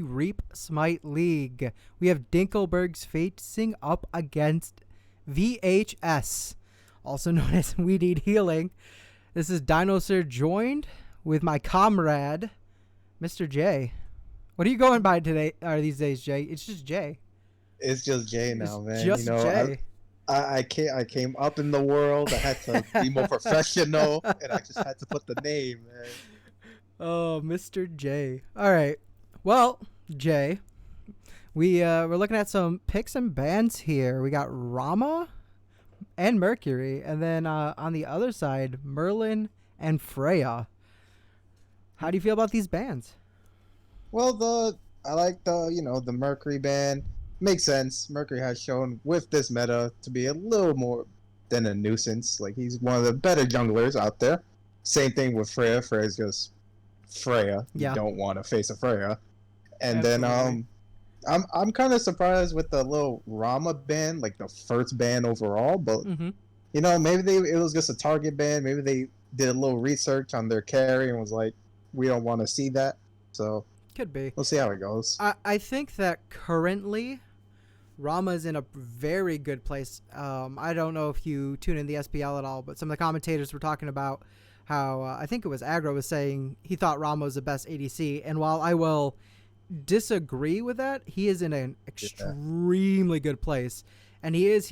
Reap Smite League. We have Dinklebergs facing up against VHS, also known as We Need Healing. This is Dinosaur joined with my comrade, Mr. J. What are you going by today or these days, Jay? It's just Jay. It's just Jay It's now, man. just Jay. I came up in the world. I had to be more professional, and I just had to put the name, man. Oh, Mr. J. All right. Well, Jay, we're looking at some picks and bans here. We got Rama and Mercury, and then on the other side, Merlin and Freya. How do you feel about these bans? Well, I like the Mercury band. Makes sense. Mercury has shown with this meta to be a little more than a nuisance. Like he's one of the better junglers out there. Same thing with Freya. Freya's just Freya. Yeah. You don't want to face a Freya. And Absolutely. then I'm kind of surprised with the little Rama ban, like the first ban overall. But maybe it was just a target ban. Maybe they did a little research on their carry and was like, we don't want to see that. So Could be. we'll see how it goes. I think that currently Rama's in a very good place. I don't know if you tune in the SPL at all, but some of the commentators were talking about how I think it was Aggro was saying he thought Rama was the best ADC. And while I will disagree with that, he is in an extremely good place. And he's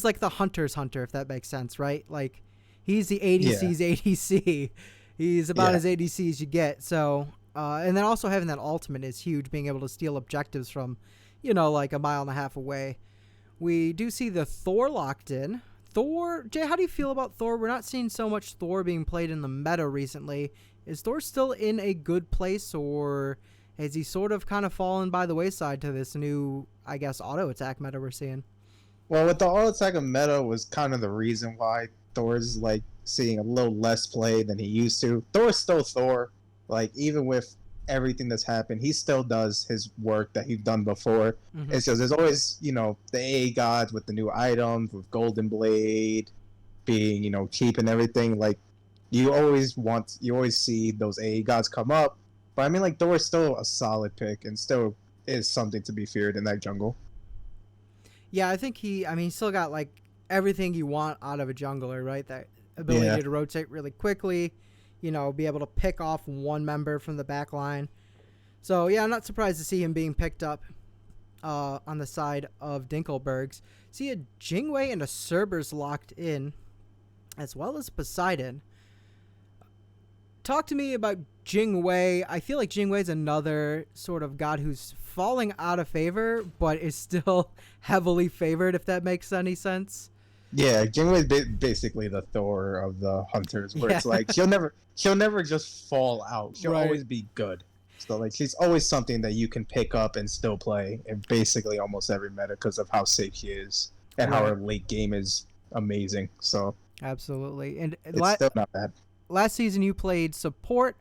like the hunter's hunter, if that makes sense, right? Like he's the ADC's ADC. He's about as ADC as you get. So, and then also having that ultimate is huge, being able to steal objectives from, like a mile and a half away. We do see the Thor locked in. Thor, Jay, how do you feel about Thor? We're not seeing so much Thor being played in the meta recently. Is Thor still in a good place, or has he sort of kind of fallen by the wayside to this new, I guess, auto attack meta we're seeing? Well, with the auto attack meta was kind of the reason why Thor's like seeing a little less play than he used to. Thor's still Thor. Like even with everything that's happened, he still does his work that he's done before. It's just there's always, the AA gods with the new items, with Golden Blade being, cheap and everything. Like you always see those AA gods come up. But I mean, like Thor's still a solid pick and still is something to be feared in that jungle. Yeah, I think he still got like everything you want out of a jungler, right? That ability to rotate really quickly, be able to pick off one member from the back line. So, yeah, I'm not surprised to see him being picked up on the side of Dinklebergs. See a Jingwei and a Cerberus locked in, as well as Poseidon. Talk to me about Jingwei. I feel like Jingwei is another sort of god who's falling out of favor, but is still heavily favored, if that makes any sense. Yeah, Jingwei's basically the Thor of the hunters, where it's like she'll never just fall out. She'll always be good. So like she's always something that you can pick up and still play in basically almost every meta because of how safe she is and how her late game is amazing. So absolutely, and it's still not bad. Last season you played support.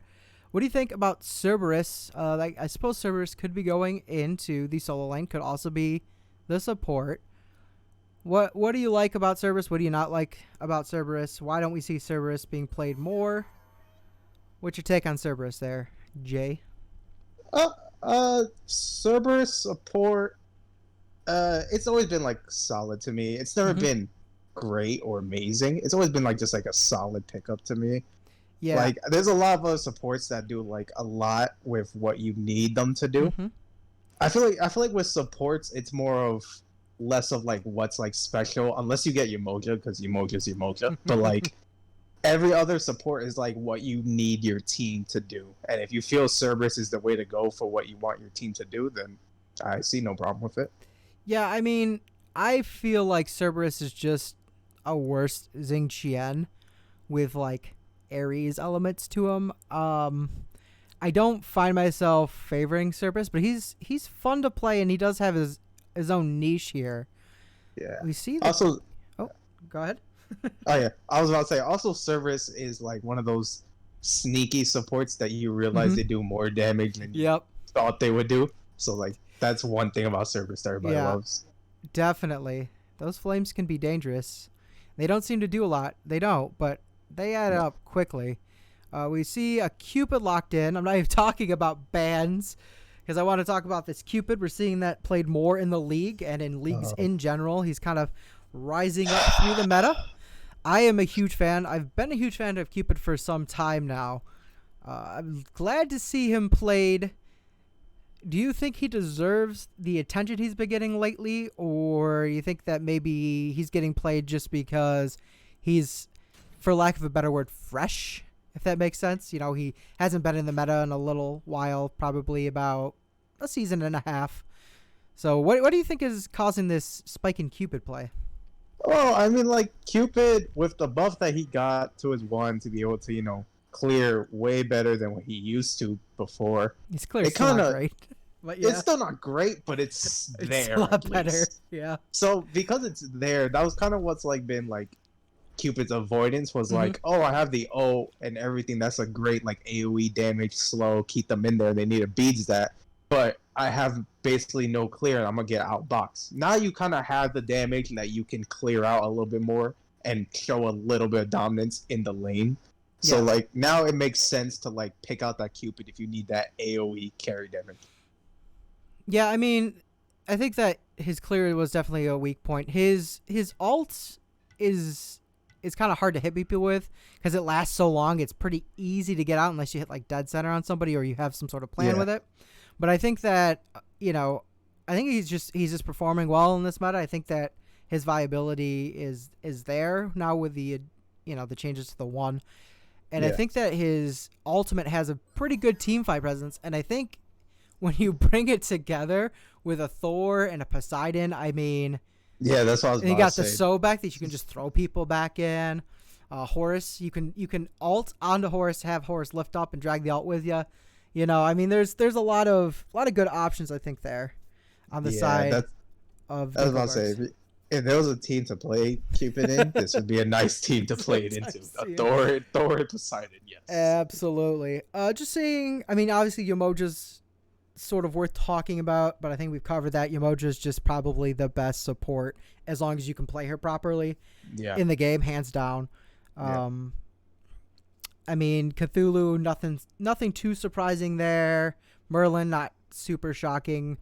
What do you think about Cerberus? I suppose Cerberus could be going into the solo lane, could also be the support. What do you like about Cerberus? What do you not like about Cerberus? Why don't we see Cerberus being played more? What's your take on Cerberus there, Jay? Cerberus support. It's always been like solid to me. It's never been great or amazing. It's always been like just like a solid pickup to me. Yeah. Like there's a lot of other supports that do like a lot with what you need them to do. I feel like with supports it's more of less of like what's like special unless you get Umoja, because Umoja's Umoja. But like every other support is like what you need your team to do. And if you feel Cerberus is the way to go for what you want your team to do, then I see no problem with it. Yeah, I mean, I feel like Cerberus is just a worse Xing Qian with like Ares elements to him. I don't find myself favoring Cerberus, but he's fun to play and he does have his own niche here. Yeah. We see that. Also, go ahead. Oh yeah, I was about to say. Also, Cerberus is like one of those sneaky supports that you realize they do more damage than you thought they would do. So like that's one thing about Cerberus that everybody loves. Definitely, those flames can be dangerous. They don't seem to do a lot. They don't, but they add up quickly. We see a Cupid locked in. I'm not even talking about bans because I want to talk about this Cupid. We're seeing that played more in the league and in leagues Uh, in general. He's kind of rising up through the meta. I am a huge fan. I've been a huge fan of Cupid for some time now. I'm glad to see him played. Do you think he deserves the attention he's been getting lately, or you think that maybe he's getting played just because he's, for lack of a better word, fresh, if that makes sense? You know, he hasn't been in the meta in a little while, probably about a season and a half. So what do you think is causing this spike in Cupid play? well, I mean, like Cupid with the buff that he got to his one to be able to, clear way better than what he used to before. He's clearly It still kind not of great. But yeah, it's still not great, but it's it's there a lot at better. least. Yeah. So because it's there, that was kind of what's like been like Cupid's avoidance was like, oh, I have the O and everything. That's a great like AoE damage, slow, keep them in there. They need to beats that, but I have basically no clear, and I'm gonna get outboxed. Now you kind of have the damage that you can clear out a little bit more and show a little bit of dominance in the lane. So Yeah. like now it makes sense to like pick out that Cupid if you need that AoE carry damage. Yeah, I mean, I think that his clear was definitely a weak point. His ult is kind of hard to hit people with because it lasts so long. It's pretty easy to get out unless you hit like dead center on somebody or you have some sort of plan Yeah. with it. But I think that I think he's just performing well in this meta. I think that his viability is there now with the the changes to the one. And I Yeah. think that his ultimate has a pretty good team fight presence. And I think when you bring it together with a Thor and a Poseidon, I mean, Yeah, that's what I was and you about got to the say. Sobek that you can just throw people back in. Horus, you can ult onto Horus, have Horus lift up and drag the ult with you. I mean, there's a lot of good options I think there on the side that's of I was about to say. Dinklebergs. If there was a team to play Cupid in, this would be a nice team to play it into. Nice, A yeah. Thor and Poseidon, yes. Absolutely. Just saying. I mean, obviously, Yamoja's sort of worth talking about, but I think we've covered that. Yamoja's just probably the best support as long as you can play her properly Yeah. in the game, hands down. Yeah. I mean, Cthulhu, nothing too surprising there. Merlin, not super shocking.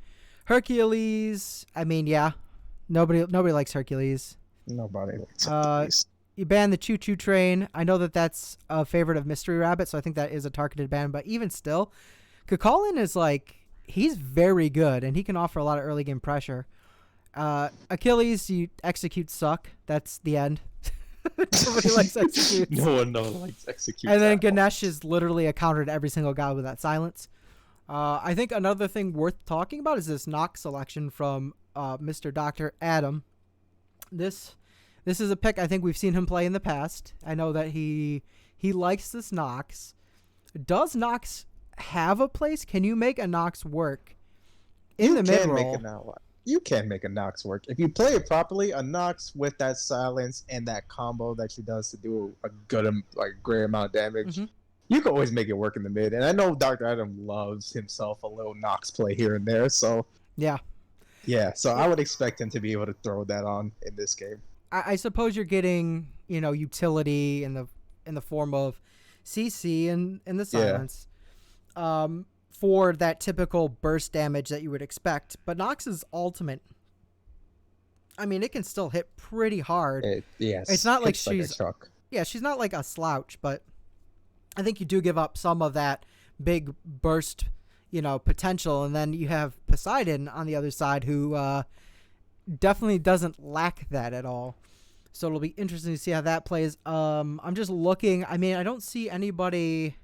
Hercules, I mean, yeah, nobody likes Hercules. Nobody likes Uh, Hercules. You ban the Choo Choo Train. I know that that's a favorite of Mystery Rabbit, so I think that is a targeted ban. But even still, Kukulin is like, he's very good, and he can offer a lot of early game pressure. Achilles, you execute suck. That's the end. Nobody likes execute. No one likes execute. And then Ganesh is literally a counter to every single guy with that silence. I think another thing worth talking about is this Nox selection from Mr. Dr. Adam. This is a pick I think we've seen him play in the past. I know that he likes this Nox. Does Nox have a place? Can you make a Nox work in the mid roll? You can make a Nox work if you play it properly. A Nox with that silence and that combo that she does to do a good, great amount of damage. Mhm. You can always make it work in the mid. And I know Dr. Adam loves himself a little Nox play here and there. So Yeah. so I would expect him to be able to throw that on in this game. I suppose you're getting, utility in the form of CC and the silence. For that typical burst damage that you would expect. But Nox's ultimate, I mean, it can still hit pretty hard. It's not like she's a truck. Yeah, she's not like a slouch, but I think you do give up some of that big burst, potential. And then you have Poseidon on the other side who definitely doesn't lack that at all. So it'll be interesting to see how that plays. I'm just looking. I mean, I don't see anybody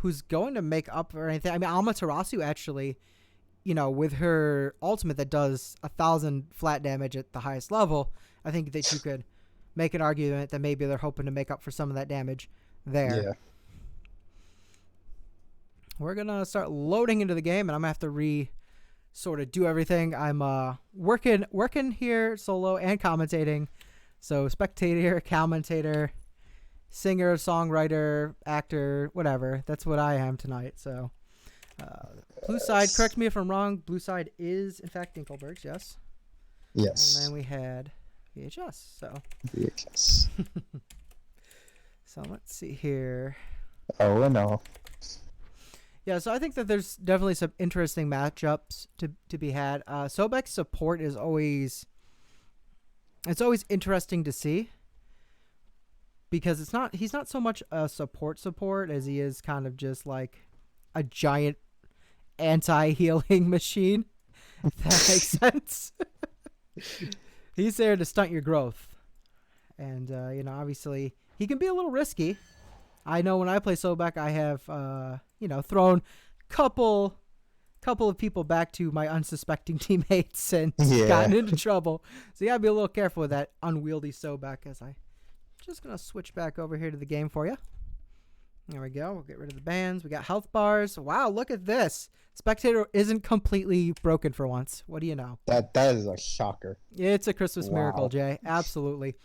who's going to make up or anything. I mean, Amaterasu actually, with her ultimate that does 1,000 flat damage at the highest level, I think that you could make an argument that maybe they're hoping to make up for some of that damage there. Yeah. We're going to start loading into the game, and I'm going to have to sort of do everything. I'm working here solo and commentating. So spectator, commentator, singer, songwriter, actor, whatever. That's what I am tonight. So blue side, correct me if I'm wrong. Blue side is, in fact, Dinklebergs, yes. Yes. And then we had VHS. So VHS. so let's see here. Oh, no. Yeah, so I think that there's definitely some interesting matchups to be had. Sobek's support is always interesting to see because he's not so much a support as he is kind of just like a giant anti-healing machine. If that makes sense. He's there to stunt your growth. And obviously he can be a little risky. I know when I play Sobek, I have, thrown couple of people back to my unsuspecting teammates and gotten into trouble. So you gotta be a little careful with that unwieldy Sobek. As I just gonna switch back over here to the game for you. There we go. We'll get rid of the bands. We got health bars. Wow, look at this. Spectator isn't completely broken for once. What do you know? That is a shocker. It's a Christmas miracle, Jay. Absolutely.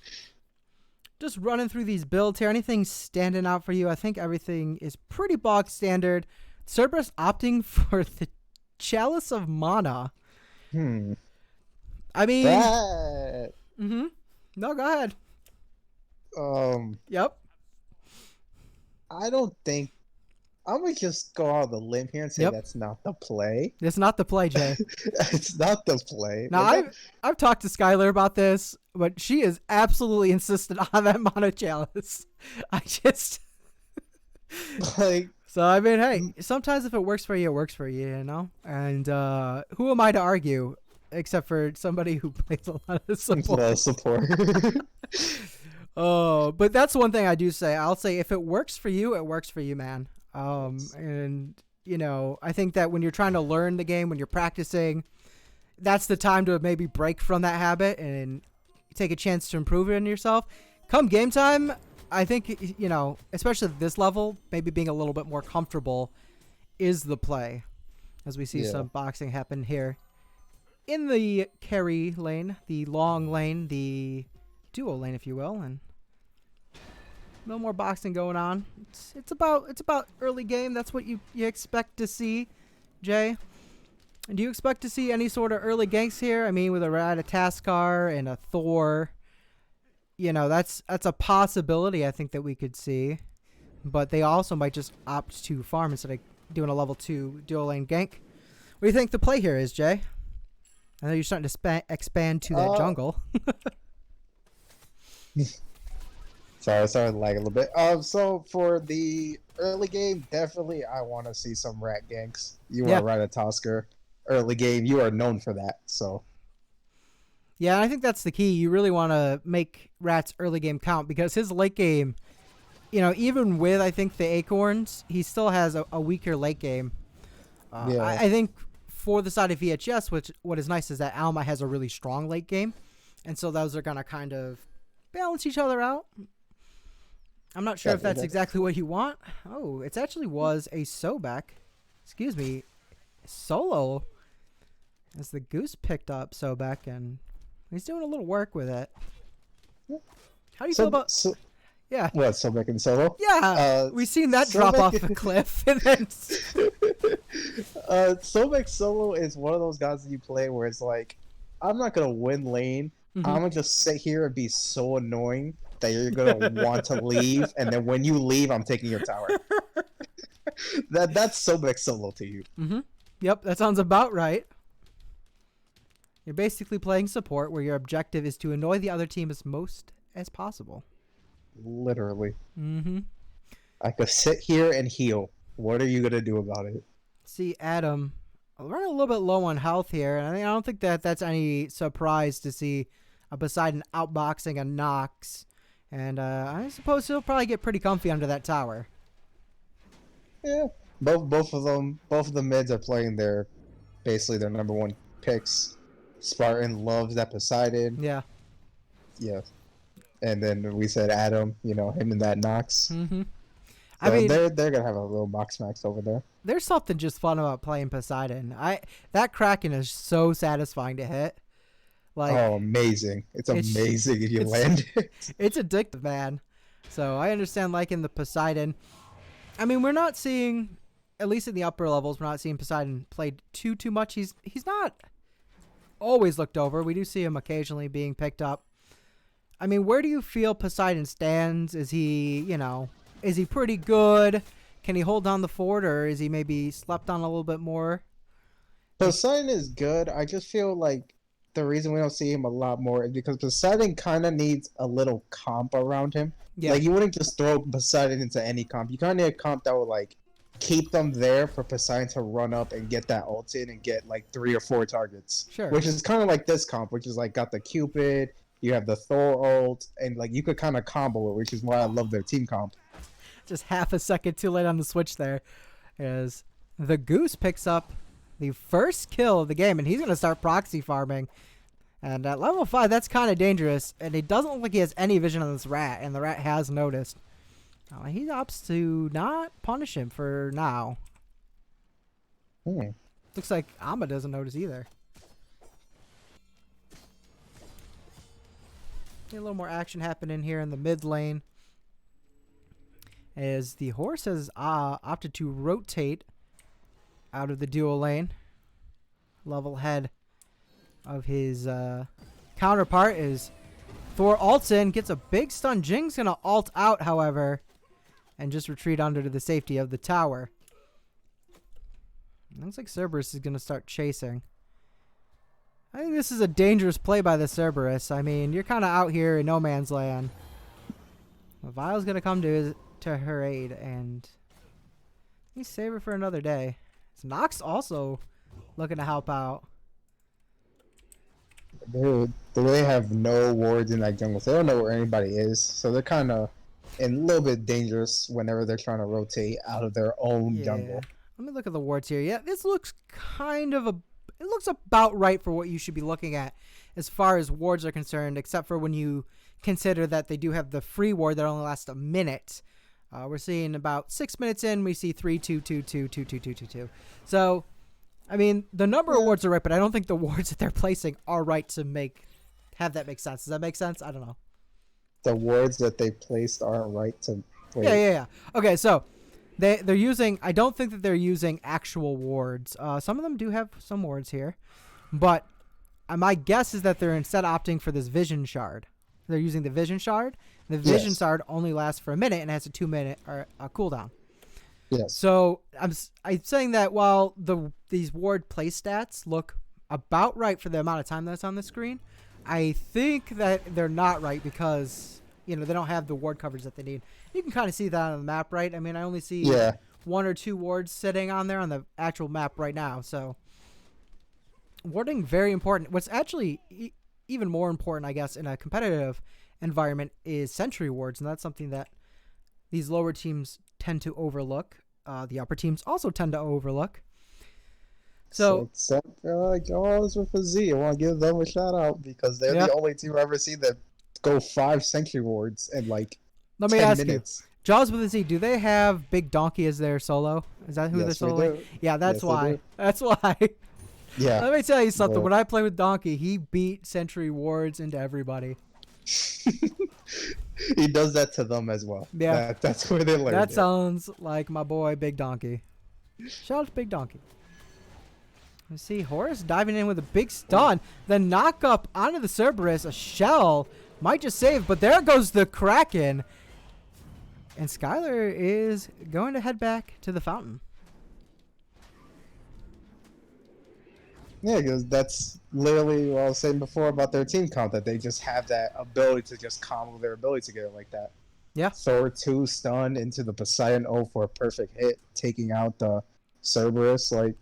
Just running through these builds here. Anything standing out for you? I think everything is pretty bog standard. Cerberus opting for the Chalice of Mana. I mean... That... No, go ahead. Yep. I don't think... I'm going to just go out on the limb here and say that's not the play. It's not the play, Jay. It's not the play. Now, I've talked to Skylar about this, but she is absolutely insistent on that Mana Chalice. I just... like... So, I mean, hey, sometimes if it works for you, it works for you, you know? And who am I to argue, except for somebody who plays a lot of support? Oh, but that's one thing I do say. I'll say if it works for you, it works for you, man. And, I think that when you're trying to learn the game, when you're practicing, that's the time to maybe break from that habit and take a chance to improve it in yourself. Come game time, I think, especially at this level, maybe being a little bit more comfortable is the play. As we see some boxing happen here in the carry lane, the long lane, the duo lane, if you will, and no more boxing going on. It's about early game. That's what you expect to see, Jay. Do you expect to see any sort of early ganks here? I mean, with a Ratataskar and a Thor, that's a possibility I think that we could see. But they also might just opt to farm instead of doing a level 2 dual lane gank. What do you think the play here is, Jay? I know you're starting to expand to that jungle. Sorry, I started to lag a little bit. So for the early game, definitely I want to see some rat ganks. You are right at Tosker. Early game, you are known for that. So yeah, I think that's the key. You really want to make Rat's early game count because his late game, even with I think the Acorns, he still has a weaker late game. I think for the side of VHS, what is nice is that Alma has a really strong late game, and so those are gonna kind of balance each other out. I'm not sure if that's exactly what you want. Oh, it actually was a Sobek. Excuse me. Solo. As the Goose picked up Sobek, and he's doing a little work with it. How do you feel about... yeah. What, Sobek and Solo? Yeah. We've seen that drop off a cliff. And then... Sobek Solo is one of those guys that you play where it's like, I'm not going to win lane. I'm going to just sit here and be so annoying that you're gonna want to leave, and then when you leave, I'm taking your tower. That's Sobek Solo to you. Yep, that sounds about right. You're basically playing support where your objective is to annoy the other team as most as possible. Literally. I could sit here and heal. What are you gonna do about it? See, Adam, I'm running a little bit low on health here, and I don't think that's any surprise to see a Poseidon outboxing a Nox. And I suppose he'll probably get pretty comfy under that tower. Yeah, both of the mids are playing basically their number 1 picks. Spartan loves that Poseidon. Yeah. And then we said Adam, him and that Nox. I mean, they're gonna have a little box max over there. There's something just fun about playing Poseidon. That Kraken is so satisfying to hit. Like, oh, amazing! It's amazing if you land it. It's addictive, man. So I understand liking the Poseidon. I mean, we're not seeing, at least in the upper levels, we're not seeing Poseidon played too much. He's not always looked over. We do see him occasionally being picked up. I mean, where do you feel Poseidon stands? Is he, is he pretty good? Can he hold down the fort, or is he maybe slept on a little bit more? Poseidon is good. I just feel like the reason we don't see him a lot more is because Poseidon kind of needs a little comp around him. Yeah. Like, you wouldn't just throw Poseidon into any comp. You kind of need a comp that will, like, keep them there for Poseidon to run up and get that ult in and get, like, 3 or 4 targets. Sure. Which is kind of like this comp, which is, like, got the Cupid, you have the Thor ult, and, like, you could kind of combo it, which is why I love their team comp. Just half a second too late on the switch there, as the Goose picks up the first kill of the game, and he's going to start proxy farming. And at level 5, that's kind of dangerous, and it doesn't look like he has any vision on this rat, and the rat has noticed. He opts to not punish him for now. Looks like Amma doesn't notice either. A little more action happening here in the mid lane, as the horse has opted to rotate out of the dual lane. Level head of his counterpart is Thor ults in, gets a big stun. Jing's going to ult out, however, and just retreat under to the safety of the tower. Looks like Cerberus is going to start chasing. I think this is a dangerous play by the Cerberus. I mean, you're kind of out here in no man's land. Vile's going to come to her aid, and he's save her for another day. Nox also looking to help out. Dude, they have no wards in that jungle, so they don't know where anybody is. So they're kind of a little bit dangerous whenever they're trying to rotate out of their own jungle. Let me look at the wards here. Yeah, this looks kind of it looks about right for what you should be looking at as far as wards are concerned, except for when you consider that they do have the free ward that only lasts a minute. We're seeing about 6 minutes in, we see 3, 2, 2, 2, 2, 2, 2, 2, 2. So, I mean, the number of wards are right, but I don't think the wards that they're placing are right to have that make sense. Does that make sense? I don't know. The wards that they placed aren't right to play. Yeah. Okay, so they're using, I don't think that they're using actual wards. Some of them do have some wards here, but my guess is that they're instead opting for this vision shard. They're using the vision shard. The vision shard only lasts for a minute and has a 2-minute cooldown. Yes. So I'm saying that while these ward play stats look about right for the amount of time that's on the screen, I think that they're not right because they don't have the ward coverage that they need. You can kind of see that on the map, right? I mean, I only see 1 or 2 wards sitting on there on the actual map right now. So warding very important. What's actually even more important, I guess, in a competitive environment is sentry wards, and that's something that these lower teams tend to overlook. The upper teams also tend to overlook. So except Jaws with a Z, I want to give them a shout out because they're the only team I've ever seen that go 5 sentry wards in like let 10 me ask minutes. you, Jaws with a Z, do they have Big Donkey as their solo? Is that who they're soloing? Yeah, that's why. That's why. Yeah. Let me tell you something. When I play with Donkey, he beat sentry wards into everybody. He does that to them as well. Yeah. That's where they learn. That sounds like my boy Big Donkey. Shout out to Big Donkey. Let's see, Horus diving in with a big stun. The knock up onto the Cerberus. A shell might just save, but there goes the Kraken. And Skylar is going to head back to the fountain. Yeah, because that's literally what I was saying before about their team comp, that they just have that ability to just combo their ability together like that. Yeah. Thor 2 stun into the Poseidon O for a perfect hit, taking out the Cerberus. Like,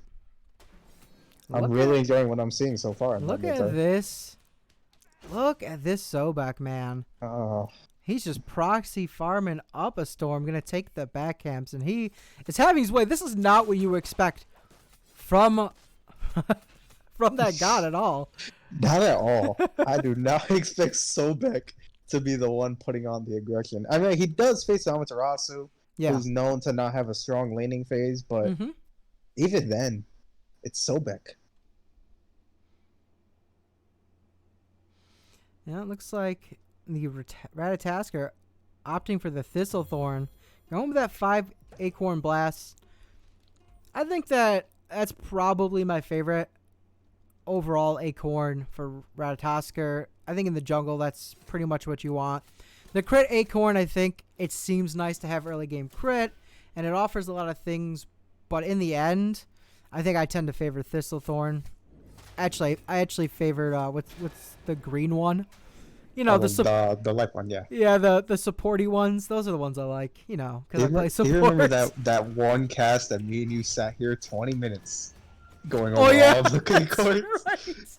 I'm really enjoying what I'm seeing so far. Look at this. Look at this Sobek, man. Oh. He's just proxy farming up a storm, going to take the back camps, and he is having his way. This is not what you expect from from that god at all. Not at all. I do not expect Sobek to be the one putting on the aggression. I mean, he does face Amaterasu, who's known to not have a strong laning phase, but even then, it's Sobek. Yeah, it looks like the Ratatasker opting for the Thistlethorn. Going with that 5 Acorn Blast. I think that's probably my favorite overall Acorn for Ratatasker. I think in the jungle, that's pretty much what you want. The crit Acorn, I think it seems nice to have early game crit. and it offers a lot of things. But in the end, I think I tend to favor Thistlethorn. Actually, I actually favored what's the green one? You know, the light one, yeah. yeah, the supporty ones. Those are the ones I like. You know, because I play Do support. you remember that one cast that me and you sat here 20 minutes going over Oh yeah, all of the that's cards? right.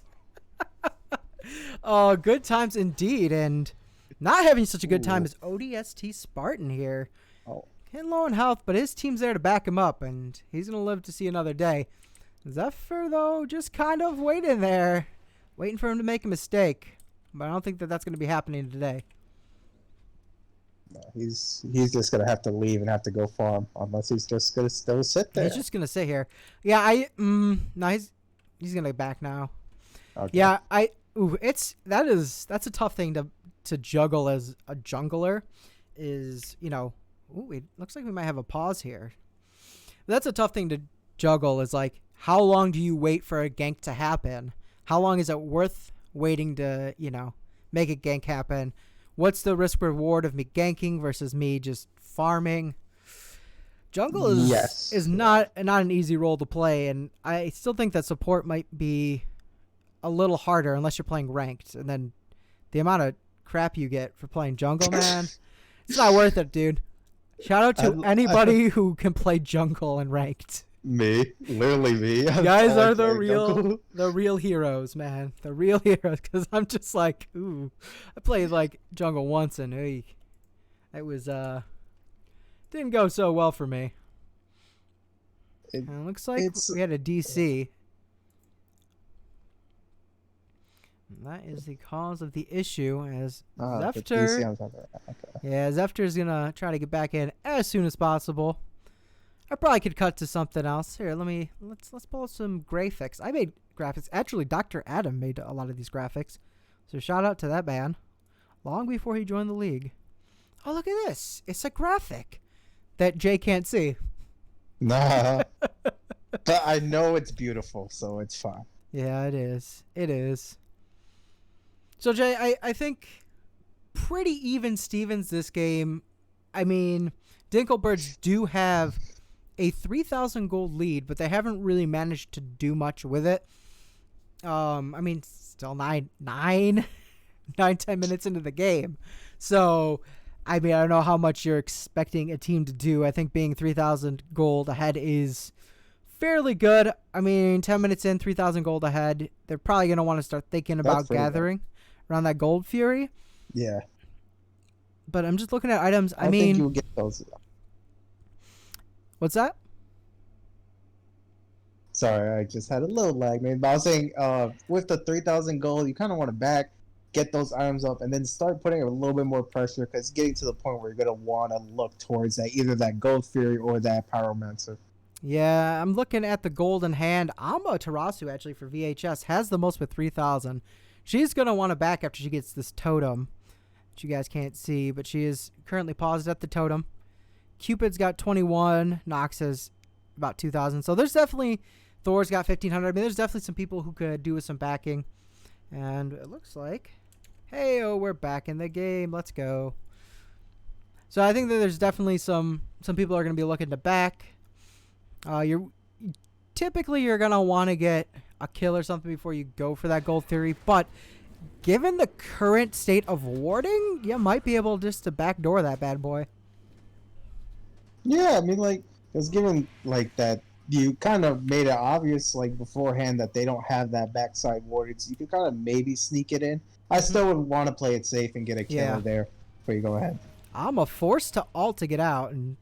Oh, good times indeed, and not having such a good time Ooh. is ODST Spartan here. Oh, Hitting low in health, but his team's there to back him up, and he's gonna live to see another day. Zephyr, though, just kind of waiting there, waiting for him to make a mistake. But I don't think that that's going to be happening today. no, he's just gonna have to leave and have to go farm, unless he's just gonna still sit there. He's just going to sit here. Yeah, no, he's going to back now. Okay. Yeah, that's a tough thing to juggle as a jungler. Is, you know, it looks like we might have a pause here. That's a tough thing to juggle. Is like, how long do you wait for a gank to happen? How long is it worth waiting to, you know, make a gank happen? What's the risk reward of me ganking versus me just farming? Jungle is not an easy role to play, and I still think that support might be a little harder unless you're playing ranked. And then the amount of crap you get for playing jungle, man, it's not worth it, dude. Shout out to anybody who can play jungle and ranked. Me, literally me. You guys are the real heroes, man. The real heroes. Because I'm just like, ooh, I played like jungle once, and it was didn't go so well for me. And it looks like we had a DC. And that is the cause of the issue, as Zephyr. Yeah, Zephyr's gonna try to get back in as soon as possible. I probably could cut to something else. Here, let's pull up some graphics. I made graphics. Actually, Dr. Adam made a lot of these graphics. So shout out to that man. Long before he joined the league. Oh, look at this. It's a graphic that Jay can't see. Nah. But I know it's beautiful, so it's fine. Yeah, it is. It is. So, Jay, I think pretty even Stevens this game. I mean, Dinklebergs do have a 3,000 gold lead, but they haven't really managed to do much with it. I mean, still 10 minutes into the game. So, I mean, I don't know how much you're expecting a team to do. I think being 3,000 gold ahead is fairly good. I mean, 10 minutes in, 3,000 gold ahead. They're probably going to want to start thinking about gathering around that gold fury. Yeah. But I'm just looking at items. I mean, think you'll get those. What's that? Sorry, I just had a little lag, man. But I was saying, with the 3,000 gold, you kind of want to get those items up, and then start putting a little bit more pressure, because getting to the point where you're going to want to look towards either that gold fury or that pyromancer. Yeah, I'm looking at the golden hand. Alma Tarasu, actually, for VHS, has the most with 3,000. She's going to want to back after she gets this totem, which you guys can't see, but she is currently paused at the totem. Cupid's got 21. Nox has about 2,000. So there's definitely... Thor's got 1,500. I mean, there's definitely some people who could do with some backing. And it looks like... Hey, we're back in the game. Let's go. So I think that there's definitely some people are going to be looking to back. Typically you're going to want to get a kill or something before you go for that gold theory. But given the current state of warding, you might be able just to backdoor that bad boy. Yeah, I mean, like, it's given, like, that you kind of made it obvious, like, beforehand that they don't have that backside warded, so you could kind of maybe sneak it in. I still would want to play it safe and get a kill there before you go ahead. I'm a force to ult to get out, and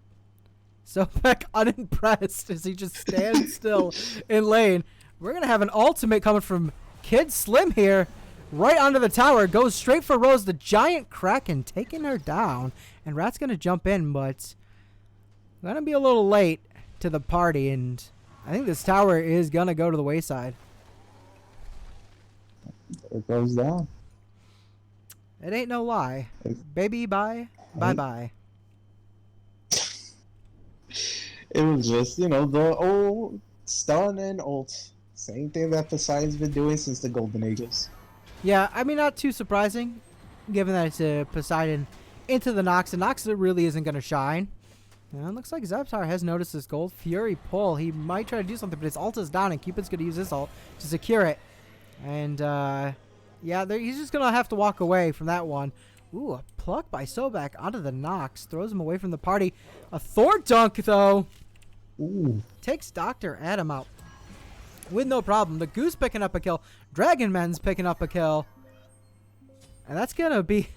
Sobek unimpressed as he just stands still in lane. We're going to have an ultimate coming from Kid Slim here. Right onto the tower. Goes straight for Rose, the giant Kraken, taking her down. And Rat's going to jump in, but going to be a little late to the party. And I think this tower is going to go to the wayside. It goes down. It ain't no lie. Baby, bye. Bye-bye. It was just, the old stun and ult. Same thing that Poseidon's been doing since the Golden Ages. Yeah, I mean, not too surprising, given that it's a Poseidon into the Nox. The Nox really isn't going to shine. And it looks like Zeptar has noticed this Gold Fury pull. He might try to do something, but his ult is down, and Cupid's going to use his ult to secure it. And, yeah, he's just going to have to walk away from that one. Ooh, a pluck by Sobek onto the Nox. Throws him away from the party. A Thor dunk, though. Ooh. Takes Dr. Adam out with no problem. The Goose picking up a kill. Dragonman's picking up a kill. And that's going to be...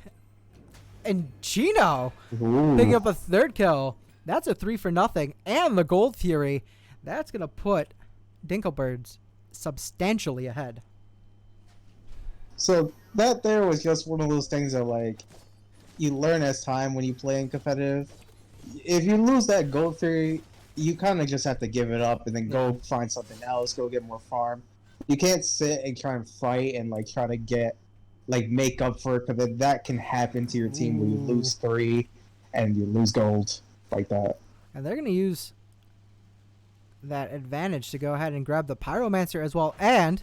And Gino picking up a third kill. That's a 3-for-0. And the Gold Fury. That's going to put Dinklebergs substantially ahead. So that there was just one of those things that, like, you learn as time when you play in competitive. If you lose that Gold Fury, you kind of just have to give it up and then go find something else, go get more farm. You can't sit and try and fight and, like, try to get, like, make up for it, because that can happen to your team when you lose 3 and you lose gold like that. And they're going to use that advantage to go ahead and grab the Pyromancer as well, and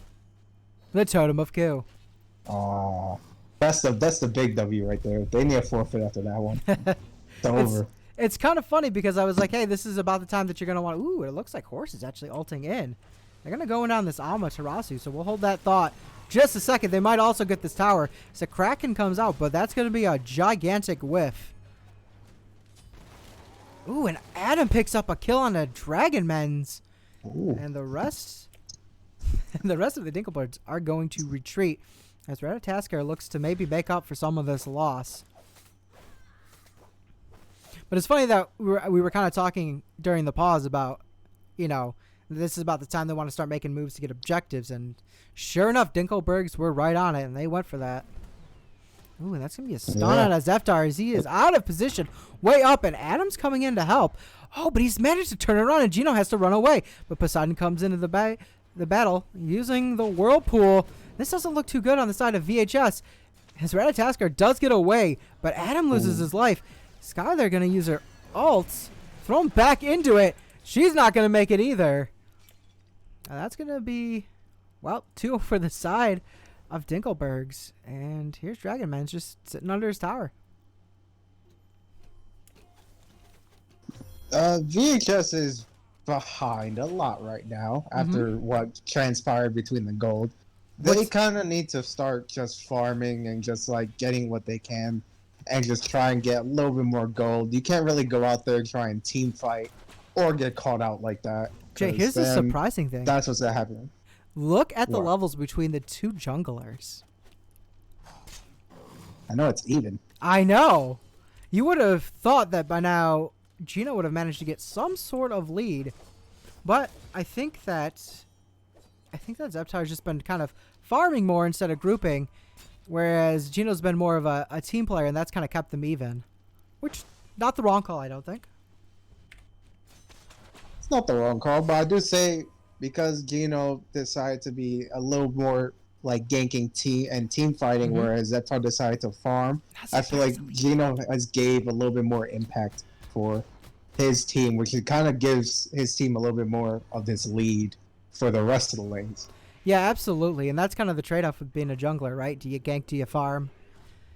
the Totem of Q. That's the big W right there. They need a forfeit after that one. It's over. It's kind of funny because I was like, hey, this is about the time that you're going to want... Ooh, it looks like Horse is actually ulting in. They're going to go down this Amaterasu, so we'll hold that thought just a second. They might also get this tower. So Kraken comes out, but that's going to be a gigantic whiff. Ooh, and Adam picks up a kill on a Dragonmen's. Ooh. And the rest... And the rest of the Dinklebergs are going to retreat as Ratatasker looks to maybe make up for some of this loss. But it's funny that we were kind of talking during the pause about, you know, this is about the time they want to start making moves to get objectives. And sure enough, Dinklebergs were right on it, and they went for that. Ooh, and that's going to be a stun on a Zeptar as he is out of position, way up, and Adam's coming in to help. Oh, but he's managed to turn it around, and Gino has to run away. But Poseidon comes into the battle using the Whirlpool. This doesn't look too good on the side of VHS. His Ratatasker does get away, but Adam loses his life. Skylar going to use her ults, throw him back into it. She's not going to make it either. That's going to be, well, 2 for the side of Dinklebergs. And here's Dragonman's just sitting under his tower. VHS is behind a lot right now after what transpired between the gold. They kind of need to start just farming and just, like, getting what they can and just try and get a little bit more gold. You can't really go out there and try and team fight or get caught out like that. Jay, here's the surprising thing. That's what's happening. Look at the levels between the 2 junglers. I know it's even. I know. You would have thought that by now Gino would have managed to get some sort of lead. But I think that Zeptar's just been kind of farming more instead of grouping. Whereas Gino's been more of a team player, and that's kind of kept them even. Which, not the wrong call, I don't think. It's not the wrong call, but I do say because Gino decided to be a little more like ganking team fighting, whereas Zeptar decided to farm. I feel like Gino has gave a little bit more impact for his team, which kind of gives his team a little bit more of this lead for the rest of the lanes. Yeah, absolutely. And that's kind of the trade-off with being a jungler, right? Do you gank, do you farm?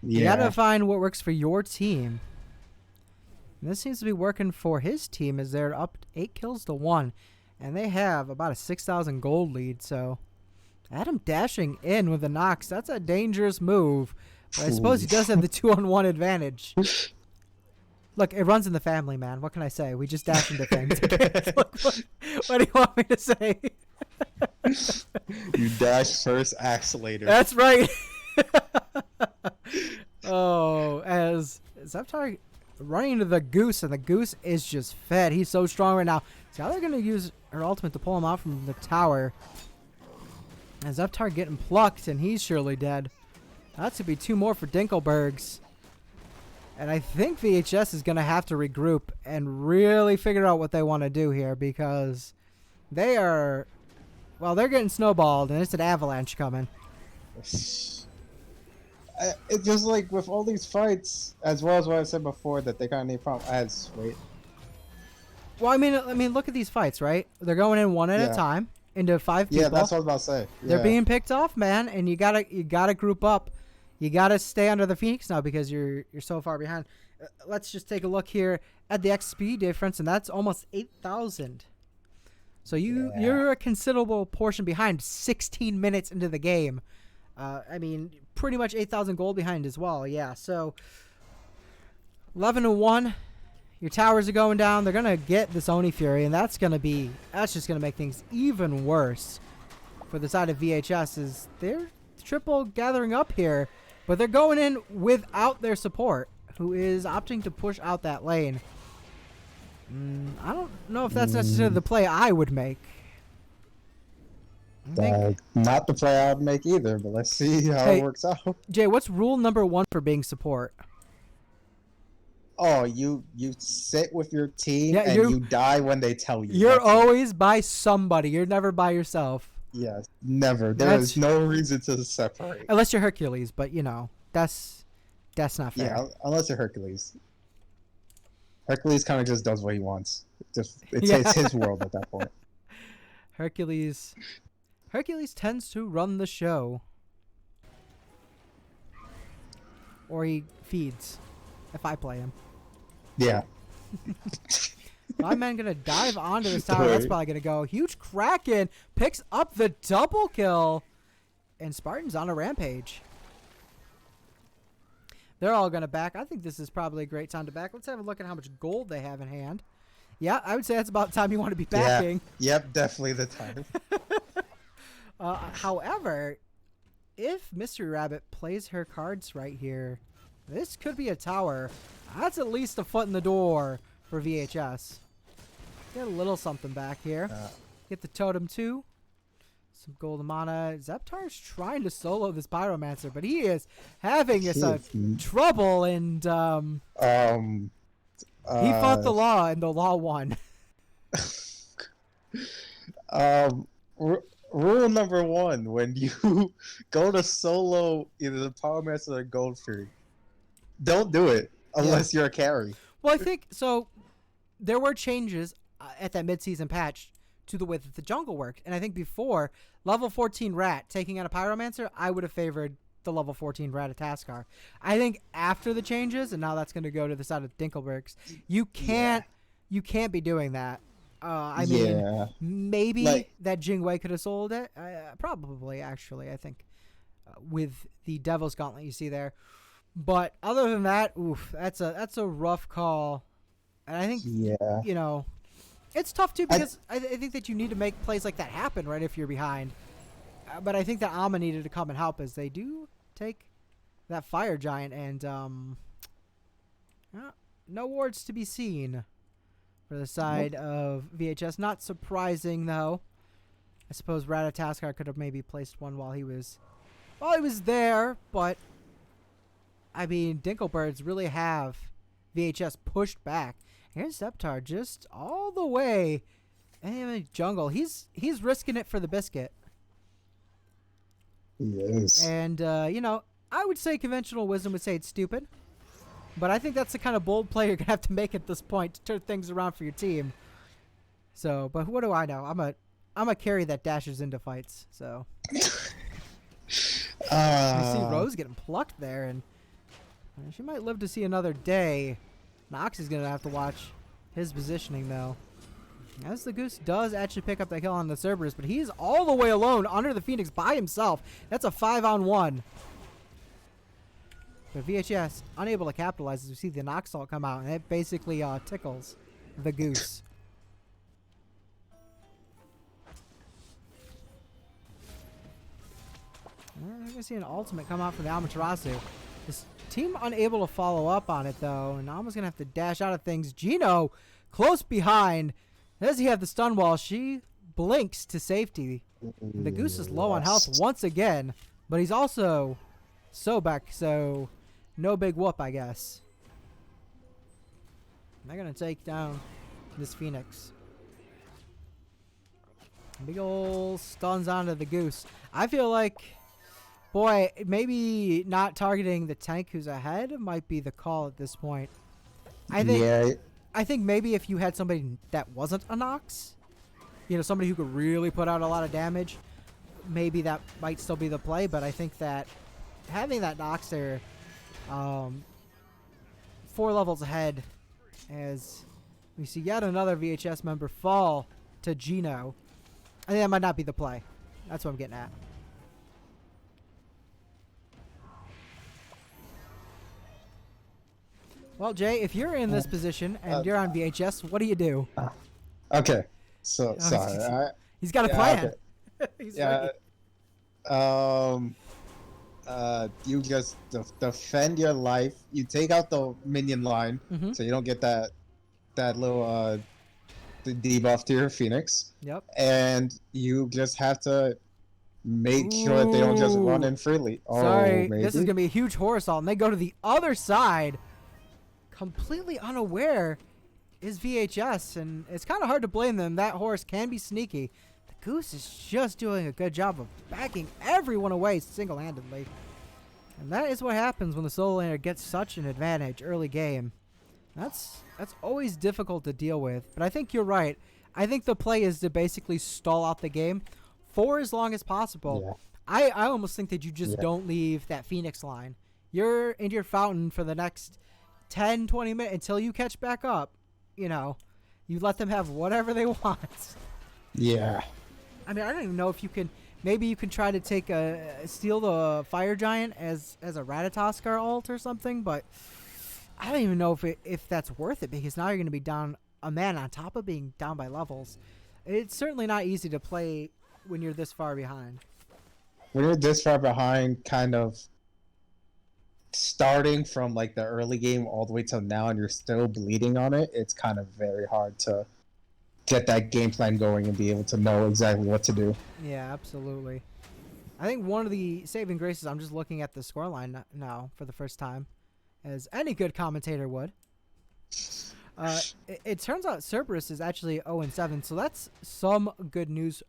Yeah. You gotta find what works for your team. And this seems to be working for his team as they're up 8 kills to 1. And they have about a 6,000 gold lead, so... Adam dashing in with the Nox, that's a dangerous move. But I suppose he does have the 2-on-1 advantage. Look, it runs in the family, man. What can I say? We just dash into things. What do you want me to say? You dash first, axe later. That's right. Oh, as Zeptar running into the Goose, and the Goose is just fed. He's so strong right now. So now they're going to use her ultimate to pull him out from the tower. And Zeptar getting plucked, and he's surely dead. That's going to be 2 more for Dinklebergs. And I think VHS is going to have to regroup and really figure out what they want to do here, because they are, well, they're getting snowballed, and it's an avalanche coming. It's just like with all these fights, as well as what I said before, that they kind of need problems. Well, I mean, look at these fights, right? They're going in one at a time into 5 people. Yeah, that's what I was about to say. They're being picked off, man, and you gotta group up. You gotta stay under the Phoenix now because you're so far behind. Let's just take a look here at the XP difference, and that's almost 8,000. So you're a considerable portion behind. 16 minutes into the game. I mean, pretty much 8,000 gold behind as well. Yeah. So 11-1. Your towers are going down. They're gonna get this Oni Fury, and that's just gonna make things even worse for the side of VHS. Is they're triple gathering up here, but they're going in without their support, who is opting to push out that lane. I don't know if that's necessarily the play I would make. Not the play I would make either, but let's see how it works out. Jay, what's rule number 1 for being support? Oh, you sit with your team and you die when they tell you. You're always by somebody. You're never by yourself. Yes, never. There is no reason to separate. Unless you're Hercules, but you know, that's not fair. Yeah, unless you're Hercules. Hercules kind of just does what he wants. It's his world at that point. Hercules tends to run the show. Or he feeds, if I play him. Yeah. My man gonna dive onto this tower. That's probably gonna go. Huge Kraken picks up the double kill. And Spartan's on a rampage. They're all gonna back. I think this is probably a great time to back. Let's have a look at how much gold they have in hand. Yeah, I would say that's about the time you want to be backing. Yeah. Yep, definitely the time. However, if Mystery Rabbit plays her cards right here, this could be a tower. That's at least a foot in the door for VHS. Get a little something back here. Get the totem too. Some golden mana. Zeptar's trying to solo this Pyromancer, but he is having trouble, and he fought the law, and the law won. Rule number 1: when you go to solo either the Pyromancer or the Gold Fury, don't do it unless you're a carry. Well, I think so. There were changes at that mid-season patch to the way that the jungle worked, and I think before level 14 Rat taking out a Pyromancer, I would have favored the level 14 Ratataskar. I think after the changes, and now that's going to go to the side of Dinklebergs, you can't be doing that. I mean, maybe that Jingwei could have sold it. Probably, actually, I think, with the Devil's Gauntlet you see there. But other than that, oof, that's a rough call. And I think, you know, it's tough too because I think that you need to make plays like that happen right if you're behind. But I think that Amma needed to come and help as they do take that Fire Giant, and no wards to be seen for the side of VHS. Not surprising though. I suppose Ratataskar could have maybe placed one while he was there, but I mean, Dinklebergs really have VHS pushed back. Here's Zeptar just all the way in the jungle. He's risking it for the biscuit. He is. And, you know, I would say conventional wisdom would say it's stupid. But I think that's the kind of bold play you're going to have to make at this point to turn things around for your team. So, but what do I know? I'm a carry that dashes into fights. So. You see Rose getting plucked there, and she might live to see another day. Nox is going to have to watch his positioning, though. As the Goose does actually pick up the kill on the Cerberus, but he's all the way alone under the Phoenix by himself. That's a 5-on-1. But VHS unable to capitalize as we see the Nox ult come out, and it basically tickles the Goose. We're going to see an ultimate come out from the Amaterasu. This team unable to follow up on it, though, and Alma's going to have to dash out of things. Gino close behind. Does he have the stun wall? She blinks to safety. The Goose is low on health once again, but he's also Sobek, so no big whoop, I guess. They're going to take down this Phoenix. Big ol' stuns onto the Goose. I feel like, boy, maybe not targeting the tank who's ahead might be the call at this point. I think maybe if you had somebody that wasn't a Nox, you know, somebody who could really put out a lot of damage, maybe that might still be the play. But I think that having that Noxer 4 levels ahead as we see yet another VHS member fall to Gino. I think that might not be the play. That's what I'm getting at. Well, Jay, if you're in this position and you're on VHS, what do you do? Okay. So, Oh, sorry. He's got a Yeah, plan. okay. He's Yeah. ready. You just defend your life. You take out the minion line, Mhm. so you don't get that little the debuff to your Phoenix, Yep. and you just have to make sure that they don't just run Ooh. in freely. Oh, Sorry, maybe. this is gonna be a huge horse assault, and they go to the other side, completely unaware is VHS, and it's kind of hard to blame them. That horse can be sneaky. The Goose is just doing a good job of backing everyone away single-handedly, and that is what happens when the solo laner gets such an advantage early game. That's always difficult to deal with, but I think you're right. I think the play is to basically stall out the game for as long as possible. Yeah. I almost think that you just don't leave that Phoenix line. You're in your fountain for the next 10, 20 minutes until you catch back up. You know, you let them have whatever they want. Yeah. I mean, I don't even know if you can. Maybe you can try to take steal the Fire Giant as a Ratatoskar ult or something, but I don't even know if that's worth it, because now you're going to be down a man on top of being down by levels. It's certainly not easy to play when you're this far behind. When you're this far behind, kind of starting from like the early game all the way till now, and you're still bleeding on it, it's kind of very hard to get that game plan going and be able to know exactly what to do. Yeah, absolutely. I think one of the saving graces, I'm just looking at the scoreline now for the first time, as any good commentator would. It turns out Cerberus is actually 0-7, so that's some good news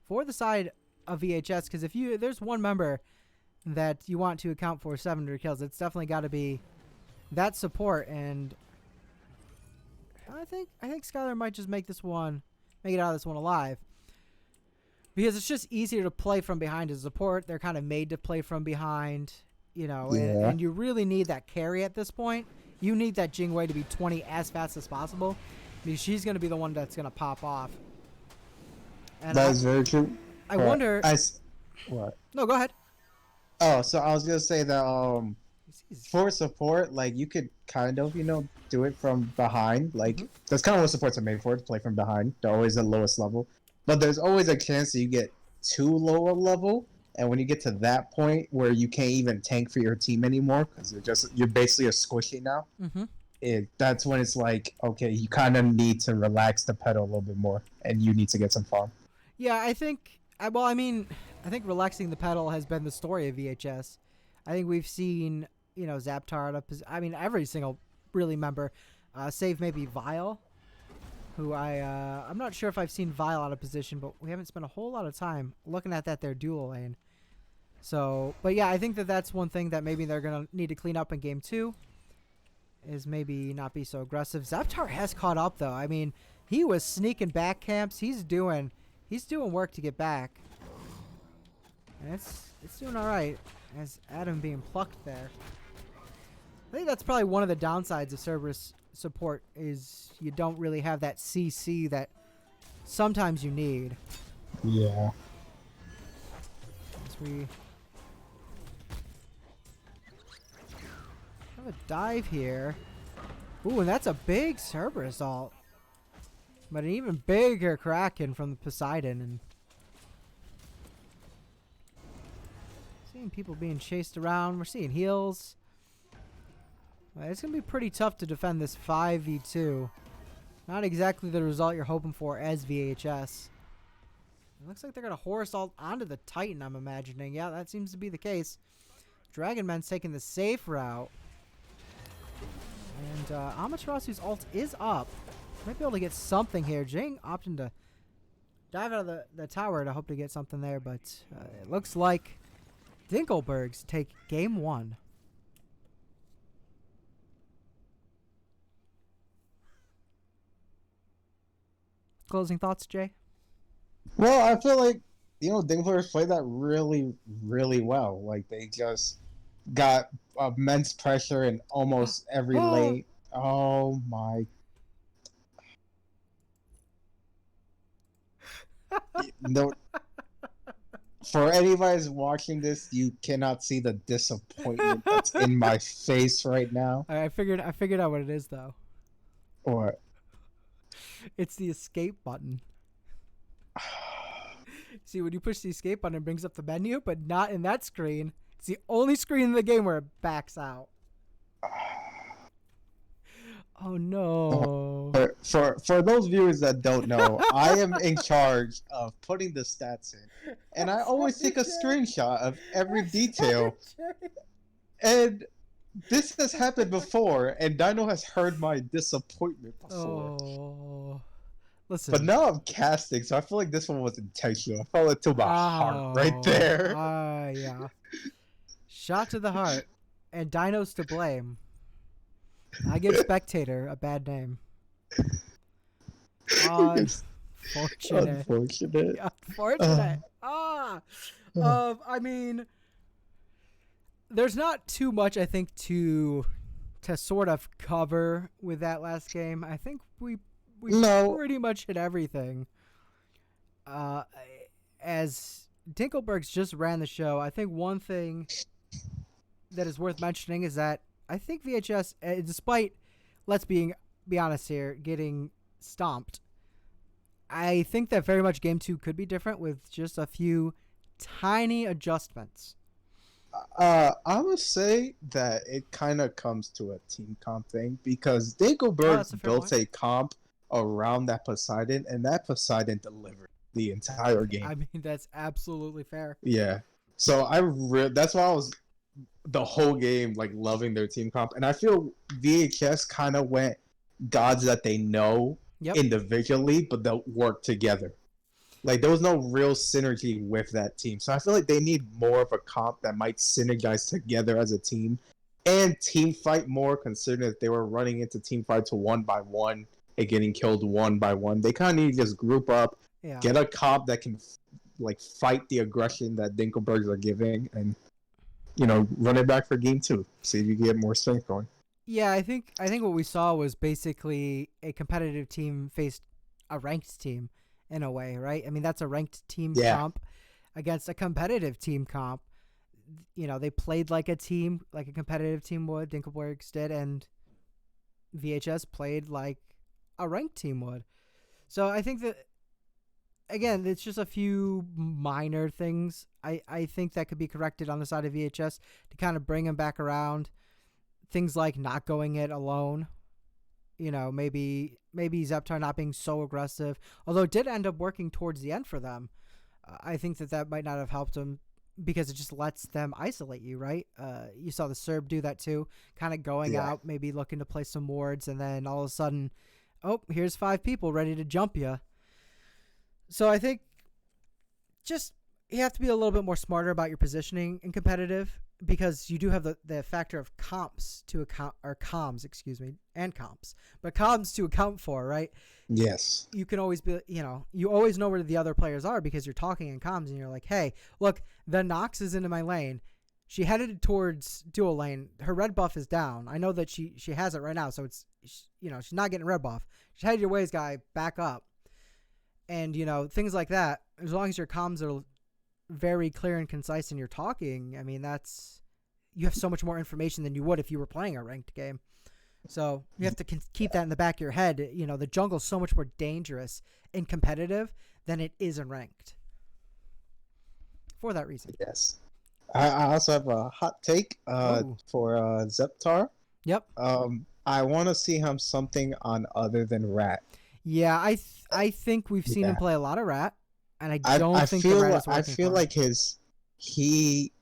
for the side of VHS, because if there's one member that you want to account for 700 kills, it's definitely got to be that support, and I think Skylar might just make it out of this one alive, because it's just easier to play from behind as support. They're kind of made to play from behind, you know, and you really need that carry at this point. You need that Jingwei to be 20 as fast as possible, because she's going to be the one that's going to pop off. And That is very true. I wonder. What? No, go ahead. Oh, so I was gonna say that for support, like you could kind of do it from behind. Like that's kind of what supports are made for, to play from behind. They're always the lowest level, but there's always a chance that you get too low a level, and when you get to that point where you can't even tank for your team anymore because you're basically a squishy now. That's when it's like, okay, you kind of need to relax the pedal a little bit more, and you need to get some farm. Yeah, I think relaxing the pedal has been the story of VHS. I think we've seen, Zaptar, every single really member, save maybe Vile, who I'm not sure if I've seen Vile out of position, but we haven't spent a whole lot of time looking at their dual lane. So, but yeah, I think that's one thing that maybe they're going to need to clean up in game 2, is maybe not be so aggressive. Zaptar has caught up, though. I mean, he was sneaking back camps. He's doing work to get back. And it's doing all right, as Adam being plucked there. I think that's probably one of the downsides of Cerberus support, is you don't really have that CC that sometimes you need. Yeah. As we have a dive here. Ooh, and that's a big Cerberus ult. But an even bigger Kraken from the Poseidon, and seeing people being chased around. We're seeing heals. It's going to be pretty tough to defend this 5v2. Not exactly the result you're hoping for as VHS. It looks like they're going to horse ult onto the Titan, I'm imagining. Yeah, that seems to be the case. Dragonman's taking the safe route. And Amaterasu's ult is up. Might be able to get something here. Jing opting to dive out of the tower to hope to get something there, but it looks like Dinklebergs take game 1. Closing thoughts, Jay? Well, I feel like Dinklebergs played that really, really well. Like they just got immense pressure in almost every lane. Oh my! No, for anybody who's watching this, you cannot see the disappointment that's in my face right now. I figured out what it is though. Or It's the escape button. See, when you push the escape button, it brings up the menu, but not in that screen. It's the only screen in the game where it backs out. Oh no. for those viewers that don't know, I am in charge of putting the stats in, and I always take a screenshot of every detail. And this has happened before, and Dino has heard my disappointment before. Oh. Listen. But now I'm casting, so I feel like this one was intentional. I felt it to my heart right there. Yeah. Shot to the heart, and Dino's to blame. I give Spectator a bad name. Unfortunate. Unfortunate. I mean, there's not too much, I think, to sort of cover with that last game. I think we pretty much hit everything. As Dinklebergs just ran the show, I think one thing that is worth mentioning is that I think VHS, despite, let's be honest here, getting stomped, I think that very much Game 2 could be different with just a few tiny adjustments. I would say that it kind of comes to a team comp thing, because Dinklebergs built a comp around that Poseidon, and that Poseidon delivered the entire game. I mean, that's absolutely fair. Yeah. So that's why I was the whole game like loving their team comp, and I feel VHS kind of went gods that they know individually, but they'll work together. Like there was no real synergy with that team, so I feel like they need more of a comp that might synergize together as a team and team fight more. Considering that they were running into team fights one by one and getting killed one by one, they kind of need to just group up, get a comp that can like fight the aggression that Dinklebergs are giving, and run it back for game 2. See if you get more strength going. Yeah, I think what we saw was basically a competitive team faced a ranked team in a way, right? I mean, that's a ranked team comp against a competitive team comp. They played like a team, like a competitive team would, Dinklebergs did, and VHS played like a ranked team would. So I think that, again, it's just a few minor things. I think that could be corrected on the side of VHS to kind of bring them back around. Things like not going it alone. Maybe Zeptar not being so aggressive. Although it did end up working towards the end for them. I think that might not have helped them because it just lets them isolate you, right? You saw the Serb do that too. Kind of going out, maybe looking to play some wards, and then all of a sudden, oh, here's 5 people ready to jump you. So I think just you have to be a little bit more smarter about your positioning in competitive, because you do have the factor of comps to account, or comms, and comps, but comms to account for, right? Yes. You can always be, you always know where the other players are because you're talking in comms and you're like, hey, look, the Nox is into my lane. She headed towards dual lane. Her red buff is down. I know that she has it right now, so it's, she's not getting red buff. She's headed your ways, guy. Back up. And, things like that. As long as your comms are very clear and concise and you're talking, I mean, you have so much more information than you would if you were playing a ranked game. So you have to keep that in the back of your head. The jungle's so much more dangerous in competitive than it is in ranked. For that reason. Yes. I also have a hot take for Zeptar. Yep. I want to see him something on other than Rat. Yeah, I think we've seen him play a lot of Rat, and I don't think the Rat is working I feel like he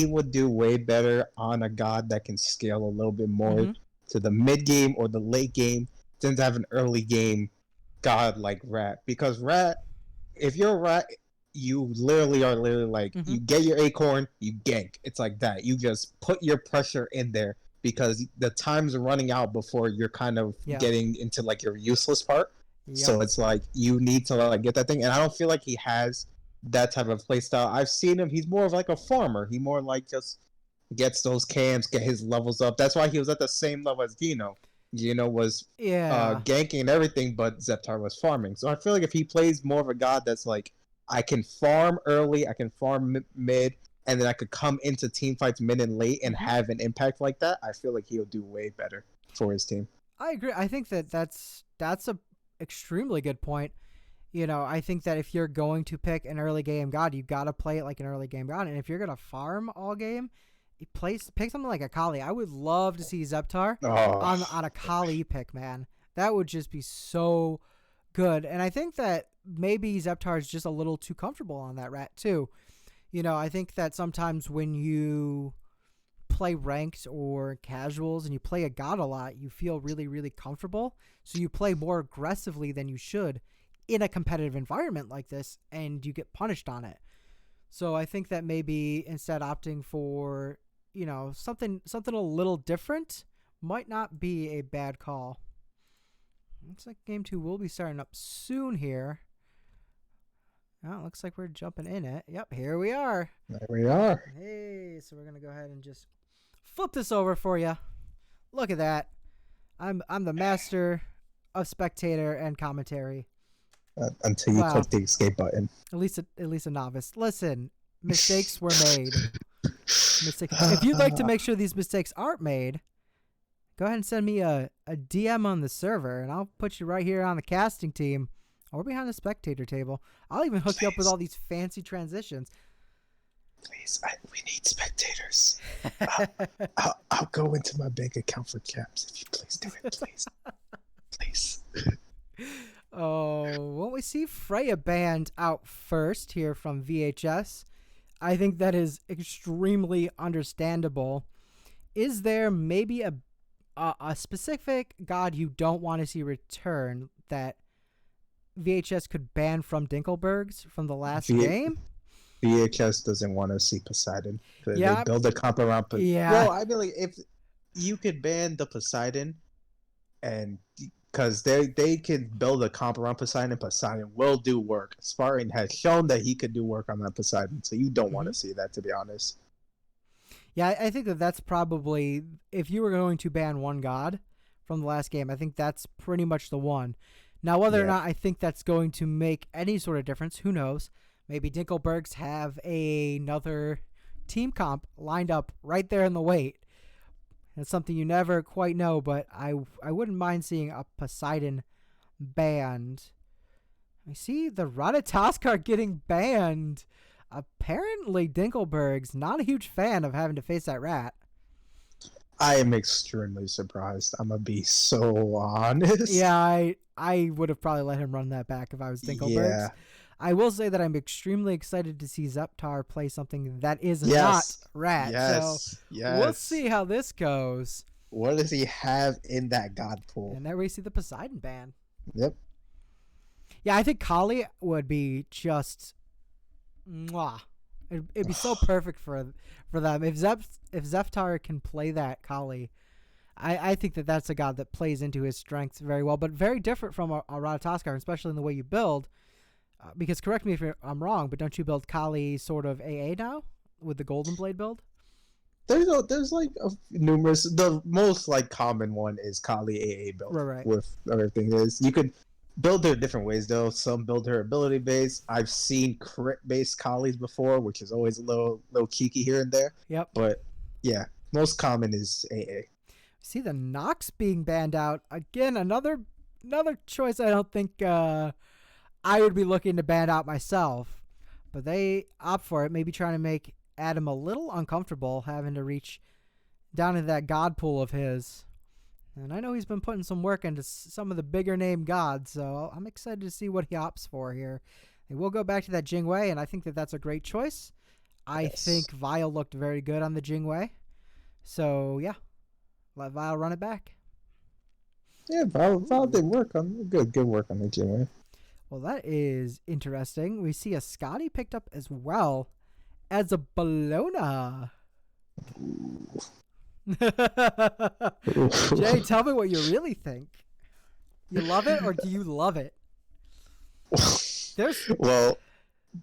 would do way better on a god that can scale a little bit more to the mid game or the late game than to have an early game god like Rat. Because Rat, if you're a Rat, you literally are like, you get your acorn, you gank. It's like that. You just put your pressure in there because the time's running out before you're kind of getting into like your useless part. So it's like you need to like get that thing, and I don't feel like he has that type of play style. I've seen him; he's more of like a farmer. He more like just gets those cams, get his levels up. That's why he was at the same level as Gino. Gino was Yeah. ganking and everything, but Zeptar was farming. So I feel like if he plays more of a god that's like, I can farm early, I can farm mid, and then I could come into team fights mid and late and have an impact like that, I feel like he'll do way better for his team. I agree. I think that's a extremely good point. I think that if you're going to pick an early game god, you got to play it like an early game god. And if you're going to farm all game, pick something like a Kali. I would love to see Zeptar on a Kali pick, man. That would just be so good. And I think that maybe Zeptar is just a little too comfortable on that rat too. I think that sometimes when you play ranked or casuals and you play a god a lot, you feel really, really comfortable. So you play more aggressively than you should in a competitive environment like this, and you get punished on it. So I think that maybe instead opting for, something a little different might not be a bad call. Looks like game 2 will be starting up soon here. Oh, looks like we're jumping in it. Yep, here we are. There we are. Hey, so we're gonna go ahead and just flip this over for you. Look at that. I'm the master of spectator and commentary. Until you click the escape button. At least a novice. Listen, mistakes were made. If you'd like to make sure these mistakes aren't made, go ahead and send me a DM on the server, and I'll put you right here on the casting team or behind the spectator table. I'll even hook you up with all these fancy transitions. Please, we need spectators. I'll go into my bank account for caps if you please do it, please. Please. Oh, won't we see Freya banned out first here from VHS? I think that is extremely understandable. Is there maybe a specific god you don't want to see return that VHS could ban from Dinklebergs from the last game? VHS doesn't want to see Poseidon. Yeah. They build a comp around Poseidon. Yeah. Well, I mean, like, if you could ban the Poseidon, and because they can build a comp around Poseidon, Poseidon will do work. Spartan has shown that he could do work on that Poseidon, so you don't want to see that, to be honest. Yeah, I think that's probably, if you were going to ban one god from the last game, I think that's pretty much the one. Now, whether or not I think that's going to make any sort of difference, who knows? Maybe Dinklebergs have another team comp lined up right there in the wait. It's something you never quite know, but I wouldn't mind seeing a Poseidon banned. I see the Ratatoskar getting banned. Apparently, Dinkleberg's not a huge fan of having to face that rat. I am extremely surprised. I'm going to be so honest. Yeah, I would have probably let him run that back if I was Dinklebergs. Yeah. I will say that I'm extremely excited to see Zeptar play something that is not rat. So we'll see how this goes. What does he have in that god pool? And there we see the Poseidon ban. Yep. Yeah, I think Kali would be just mwah. It'd be so perfect for them. If Zeptar can play that Kali, I think that's a god that plays into his strengths very well, but very different from a Ratatoskar, especially in the way you build. Because correct me if I'm wrong, but don't you build Kali sort of AA now with the Golden Blade build? There's like numerous. The most like common one is Kali AA build. Right. With everything is you could build her different ways though. Some build her ability based. I've seen crit based Kalis before, which is always a little cheeky here and there. Yep. But yeah, most common is AA. See the Nox being banned out again. Another choice I don't think I would be looking to ban out myself, but they opt for it. Maybe trying to make Adam a little uncomfortable having to reach down into that god pool of his. And I know he's been putting some work into some of the bigger name gods, so I'm excited to see what he opts for here. They will go back to that Jingwei, and I think that's a greght choice. I think Vile looked very good on the Jingwei. So, yeah, let Vile run it back. Yeah, Vile did work on good work on the Jingwei. Well, that is interesting. We see a Scotty picked up as well as a Bologna. Jay, tell me what you really think. You love it or do you love it?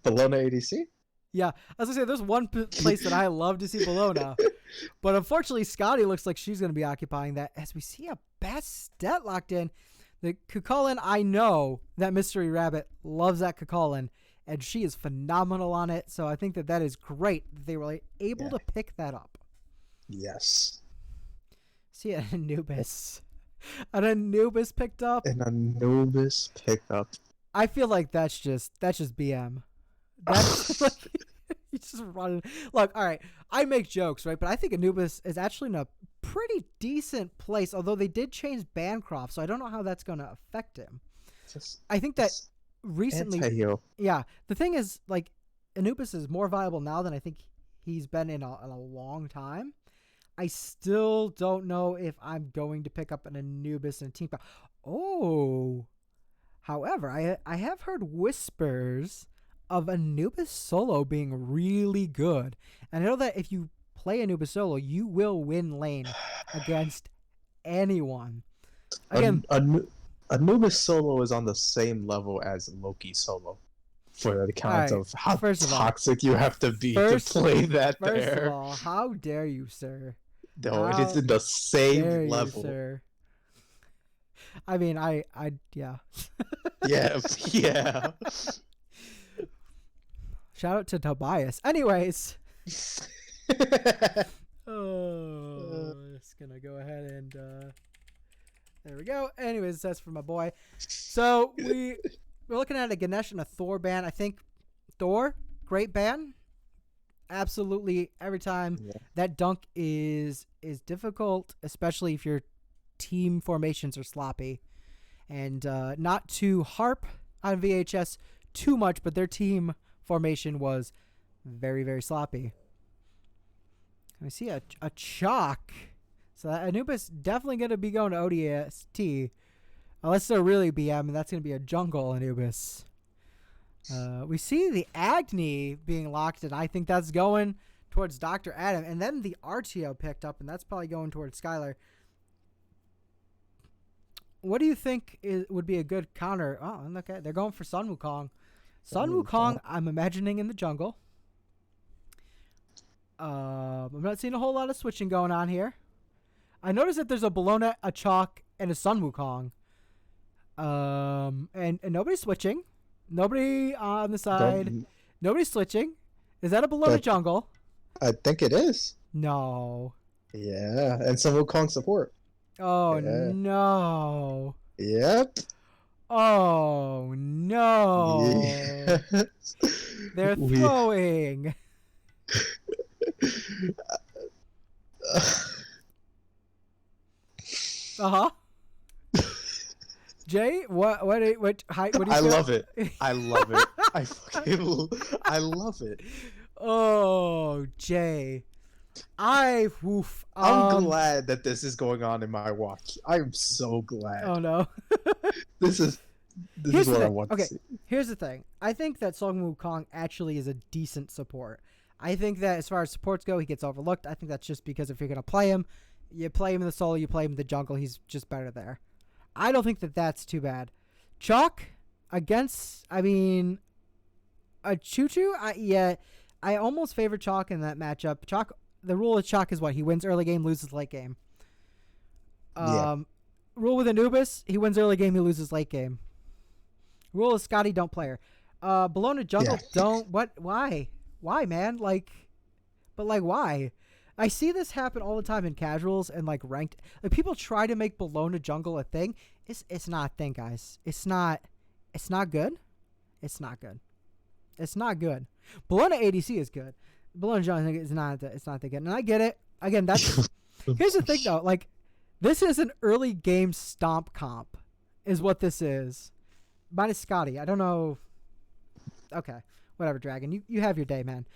Bologna ADC? Yeah, as I say, there's one place that I love to see Bologna, But unfortunately, Scotty looks like she's going to be occupying that as we see a Bastet locked in. The Cucullin, I know that Mystery Rabbit loves that Cucullin, and she is phenomenal on it. So I think that is great that they were able to pick that up. Yes. See an Anubis. An Anubis picked up. An Anubis picked up. I feel like that's just BM. That's like he's just running. Look, all right. I make jokes, right? But I think Anubis is actually in a pretty decent place. Although they did change Bancroft, so I don't know how that's going to affect him. I think that recently, yeah. The thing is, like, Anubis is more viable now than I think he's been in a long time. I still don't know if I'm going to pick up an Anubis in a team. Oh, however, I have heard whispers of Anubis solo being really good. And I know that if you play Anubis solo, you will win lane against anyone. Again, Anubis solo is on the same level as Loki solo. For the count of how toxic you have to be to play that there. First of all, how dare you, sir? No, it is in the same level. You, sir. I mean, yeah. yeah. Shout out to Tobias. Anyways. Just gonna go ahead and there we go. Anyways, that's for my boy. So we're looking at a Ganesh and a Thor ban. I think Thor, great ban. Absolutely, every time that dunk is difficult, especially if your team formations are sloppy. And not to harp on VHS too much, but their team formation was very, very sloppy. I see a chalk. So Anubis definitely going to be going to ODST. Unless they're really BM, and that's going to be a jungle Anubis. We see the Agni being locked, and I think that's going towards Dr. Adam. And then the RTO picked up, and that's probably going towards Skylar. What do you think would be a good counter? Oh, okay. They're going for Sun Wukong. Sun Wukong, I'm imagining in the jungle. I'm not seeing a whole lot of switching going on here. I noticed that there's a Bologna, a Chalk, and a Sun Wukong. And nobody's switching. Nobody on the side. Nobody's switching. Is that a Bologna jungle? I think it is. No. Yeah, and some Wukong support. Oh, no. Yep. Oh, no. Yes. They're throwing. Uh-huh. Jay, what do you I love it. I love it. I love it. Oh, Jay. I'm glad that this is going on in my watch. I'm so glad. Oh no. This is what I want to see. Here's the thing. I think that Song Wukong actually is a decent support. I think that as far as supports go, he gets overlooked. I think that's just because if you're going to play him, you play him in the solo, you play him in the jungle, he's just better there. I don't think that that's too bad. Chalk against, a Choo-Choo? I almost favor Chalk in that matchup. Chalk, the rule of Chalk is what? He wins early game, loses late game. Rule with Anubis, he wins early game, he loses late game. Rule of Scotty, don't play her. Bologna jungle, don't. What? Why? Why, man? Why? I see this happen all the time in casuals and ranked. People try to make Bologna jungle a thing. It's not a thing, guys. It's not good. It's not good. It's not good. Bologna ADC is good. Bologna jungle is not. It's not that good. And I get it. Again, that's. Here's the thing though. This is an early game stomp comp, is what this is. Minus Scotty. I don't know. Okay, whatever, Dragon. You have your day, man.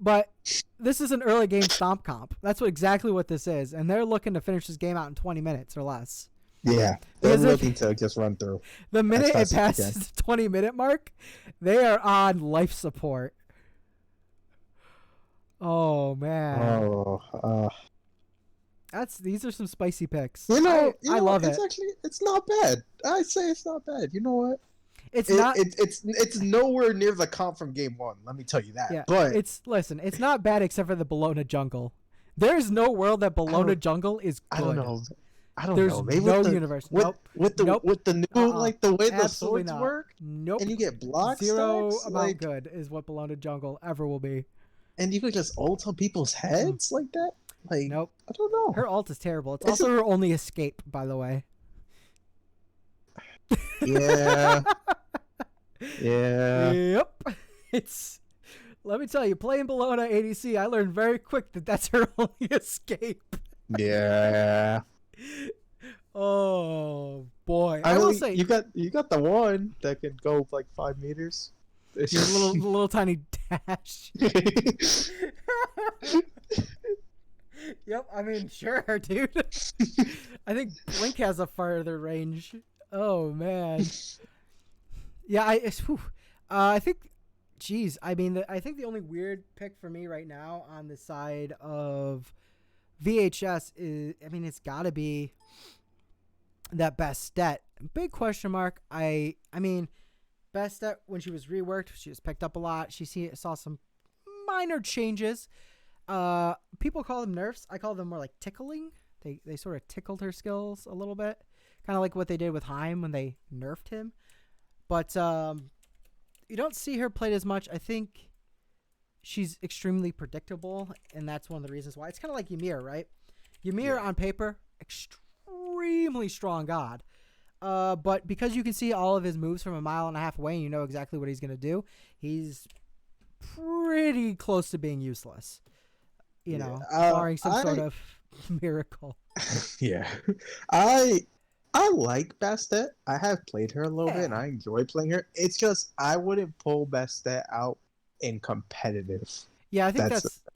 But this is an early game stomp comp. That's exactly what this is. And they're looking to finish this game out in 20 minutes or less. Yeah, they're looking to just run through. The minute it passes the 20-minute mark, they are on life support. Oh, man. These are some spicy picks. I love it. It's not bad. I say it's not bad. You know what? It's nowhere near the comp from game one. Let me tell you that. Yeah, but it's not bad except for the Bologna jungle. There's no world that I Bologna don't, Jungle is I don't good. know. I don't There's know. Maybe no universe. Nope. Nope. with the new like the way the Absolutely swords not. work, Nope. and you get block Zero stacks, amount like, good is what Bologna Jungle ever will be. and you could just ult on people's Mm. heads like that. Like, Nope. I don't know. Her ult is terrible. It's It's also her only escape, by the way. yeah, yeah, Yep. It's. Let me tell you, playing Bologna ADC, I learned very quick that that's her only escape. yeah. Oh boy! I I will mean, say, you got the one that can go like 5 meters. your little tiny dash. Yep, I mean, sure, dude. I think Blink has a farther range. Oh man. Yeah, I think. Geez, I mean, I think the only weird pick for me right now on the side of VHS is, I mean, it's got to be that Bastet. Big question mark. I mean, Bastet, when she was reworked, she was picked up a lot. Saw some minor changes. People call them nerfs. I call them more like tickling. They sort of tickled her skills a little bit, kind of like what they did with Heim when they nerfed him. But you don't see her played as much. I think she's extremely predictable, and that's one of the reasons why. It's kind of like Ymir, right? Ymir on paper, extremely strong god. But because you can see all of his moves from a mile and a half away and you know exactly what he's going to do, he's pretty close to being useless. You know, barring some sort of miracle. Yeah. I like Bastet. I have played her a little bit, and I enjoy playing her. It's just I wouldn't pull Bastet out in competitive. Yeah, I think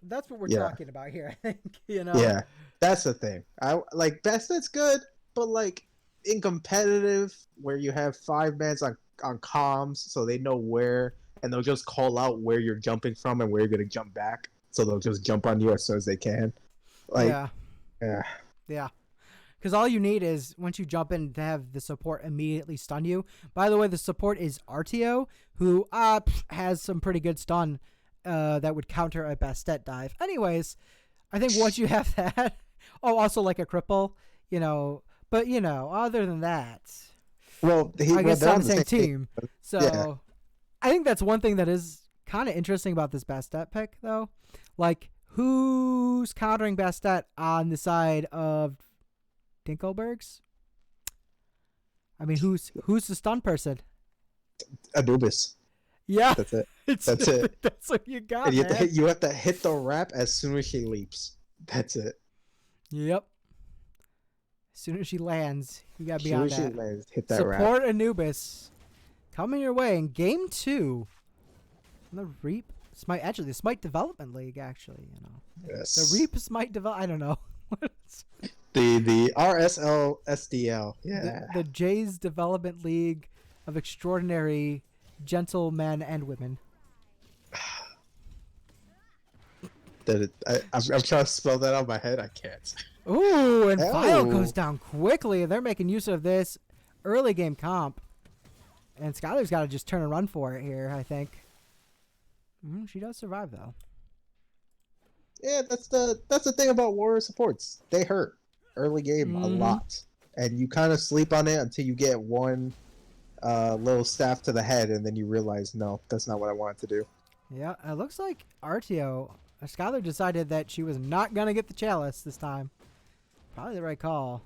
that's what we're talking about here. I think, you know. Yeah, that's the thing. I like Bastet's good, but like in competitive, where you have 5 mans on comms, so they know where, and they'll just call out where you're jumping from and where you're gonna jump back, so they'll just jump on you as soon as they can. Like, yeah. Because all you need is, once you jump in, to have the support immediately stun you. By the way, the support is RTO, who has some pretty good stun that would counter a Bastet dive. Anyways, I think once you have that... Oh, also like a cripple, you know. But, you know, other than that... Well, I guess they're on the same team. So, yeah. I think that's one thing that is kind of interesting about this Bastet pick, though. Like, who's countering Bastet on the side of... Dinklebergs? I mean, who's the stun person? Anubis. Yeah, That's it. That's it. That's what you got, And man. you have to hit the wrap as soon as she leaps. That's it. Yep. As soon as she lands, you gotta be on that. As soon as she lands, hit that Support wrap. Anubis coming your way in game 2. The Reap Smite, actually the Smite Development League, actually, you know. Yes. The Reap Smite I don't know. The RSL SDL. Yeah. The Jays Development League of Extraordinary Gentlemen and Women. I'm trying to spell that out in my head. I can't. Ooh, and File goes down quickly. They're making use of this early game comp. And Skylar's got to just turn and run for it here, I think. She does survive, though. Yeah, that's the thing about warrior supports. They hurt early game a lot, and you kind of sleep on it until you get one little staff to the head, and then you realize, no, that's not what I wanted to do. Yeah, it looks like RTO, Skylar decided that she was not gonna get the chalice this time. Probably the right call.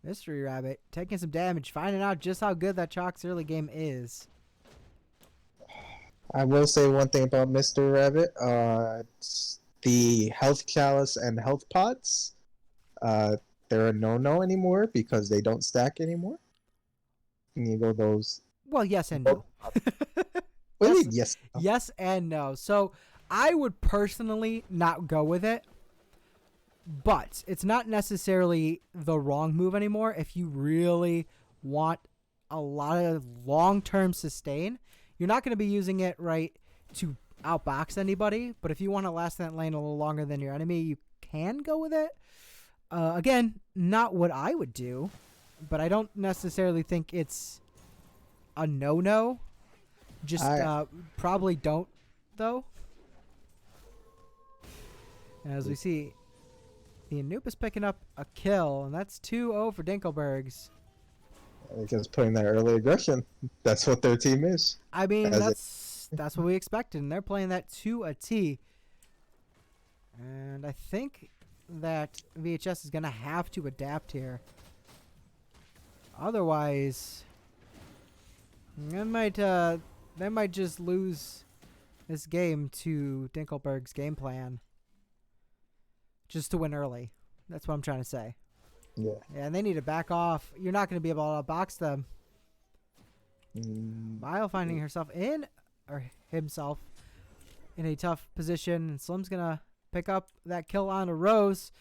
Mystery Rabbit taking some damage, finding out just how good that Chalk's early game is. I will say one thing about Mr. Rabbit. The health chalice and health pots, they're a no-no anymore because they don't stack anymore. And you go those. Well, yes and no. What do you mean, yes? Yes and no. So I would personally not go with it, but it's not necessarily the wrong move anymore if you really want a lot of long-term sustain. You're not going to be using it, right, to outbox anybody, but if you want to last that lane a little longer than your enemy, you can go with it. Again, not what I would do, but I don't necessarily think it's a no-no. Just probably don't, though. As we see, the Anubis picking up a kill, and that's 2-0 for Dinklebergs. Because putting that early aggression, that's what their team is. I mean, As that's what we expected, and they're playing that to a T. And I think that VHS is going to have to adapt here. Otherwise, they might just lose this game to Dinkleberg's game plan. Just to win early. That's what I'm trying to say. Yeah. Yeah, and they need to back off. You're not going to be able to box them. Mile finding himself in a tough position, and Slim's going to pick up that kill on a Rose.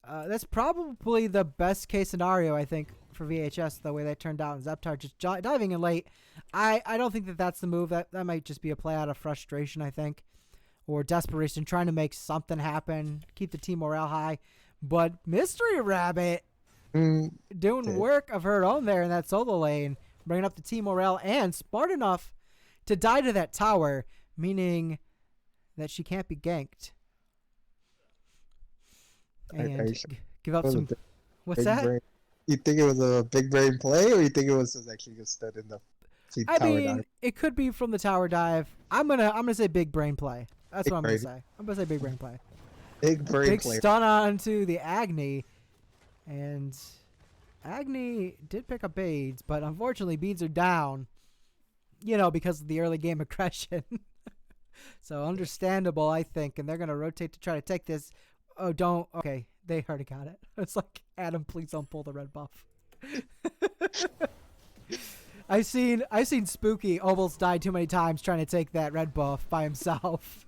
That's probably the best case scenario, I think, for VHS, the way that turned out. And Zeptar just diving in late. I don't think that that's the move. That might just be a play out of frustration, I think, or desperation, trying to make something happen, keep the team morale high. But Mystery Rabbit doing work of her own there in that solo lane, bringing up the team morale, and smart enough to die to that tower, meaning that she can't be ganked. And give up some. What's that? Brain. You think it was a big brain play, or you think it was just actually just stood in the tower dive? It could be from the tower dive. I'm gonna say big brain play. That's big what I'm brain. gonna say. I'm gonna say big brain play. Big brain big play. Stun onto the Agni, and Agni did pick up beads, but unfortunately beads are down. Because of the early game aggression. So understandable, I think, and they're gonna rotate to try to take this. Oh, don't. Okay, they already got it. It's like, Adam, please don't pull the red buff. I've seen Spooky almost die too many times trying to take that red buff by himself.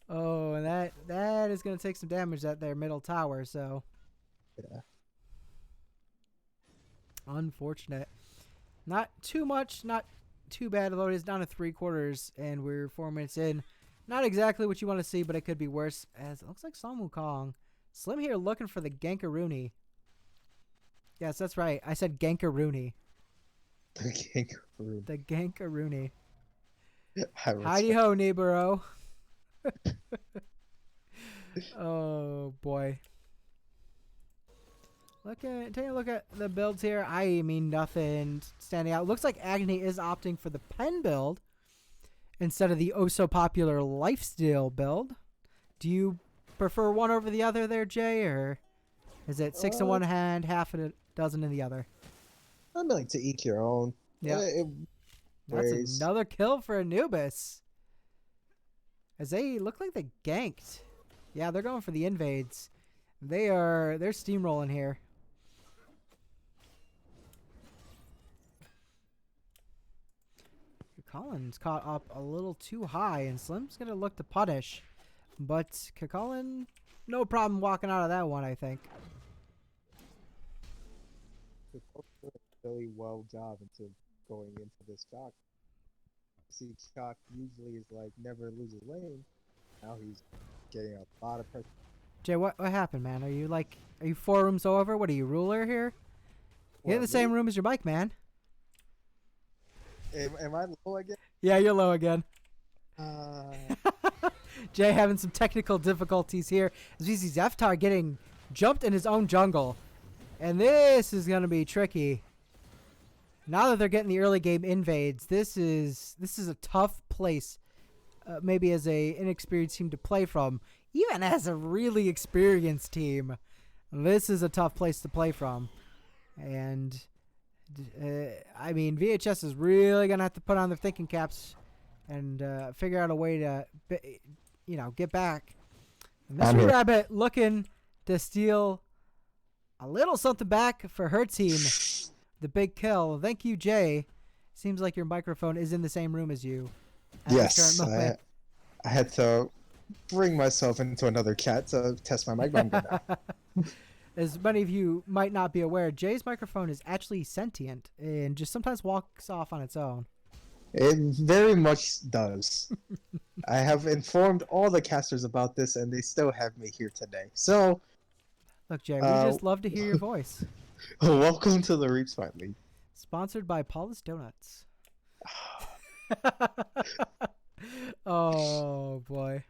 Oh, and that is going to take some damage at their middle tower, so. Yeah. Unfortunate. Not too much, not too bad, although it is down to 3/4, and we're 4 minutes in. Not exactly what you want to see, but it could be worse, as it looks like Sun Wukong. Slim here looking for the Gankaroony. Yes, that's right. I said Gankaroony. The Gankaroony. The Gankaroony. Heidi Heidi-ho, Niburo. Oh, boy. Taking a look at the builds here. I mean, nothing standing out. Looks like Agni is opting for the pen build instead of the oh-so-popular lifesteal build. Do you prefer one over the other there, Jay, or is it 6 in one hand, half a dozen in the other? I'd like to each your own. Yeah. That's another kill for Anubis. As they look like they ganked. Yeah, they're going for the invades. They're steamrolling here. Collins caught up a little too high, and Slim's going to look to punish. But Kakalin, no problem walking out of that one, I think. Really well job into going into this Chalk. See, Chalk usually is like never loses lane. Now he's getting a lot of pressure. Jay, what happened, man? Are you 4 rooms over? What are you, ruler here? You're in the same room as your mic, man. Am I low again? Yeah, you're low again. Jay having some technical difficulties here. As we see Zeptar getting jumped in his own jungle. And this is going to be tricky. Now that they're getting the early game invades, this is a tough place, maybe as a inexperienced team to play from. Even as a really experienced team, this is a tough place to play from. And I mean, VHS is really gonna have to put on their thinking caps and figure out a way to, get back. And Mystery Rabbit looking to steal a little something back for her team. The big kill. Thank you, Jay. Seems like your microphone is in the same room as you. Yes, I had to bring myself into another chat to test my mic. But I'm good now. As many of you might not be aware, Jay's microphone is actually sentient and just sometimes walks off on its own. It very much does. I have informed all the casters about this, and they still have me here today. So, look, Jay, we just love to hear your voice. Welcome to the Reap Smite League. Sponsored by Paula's Donuts. Oh, boy.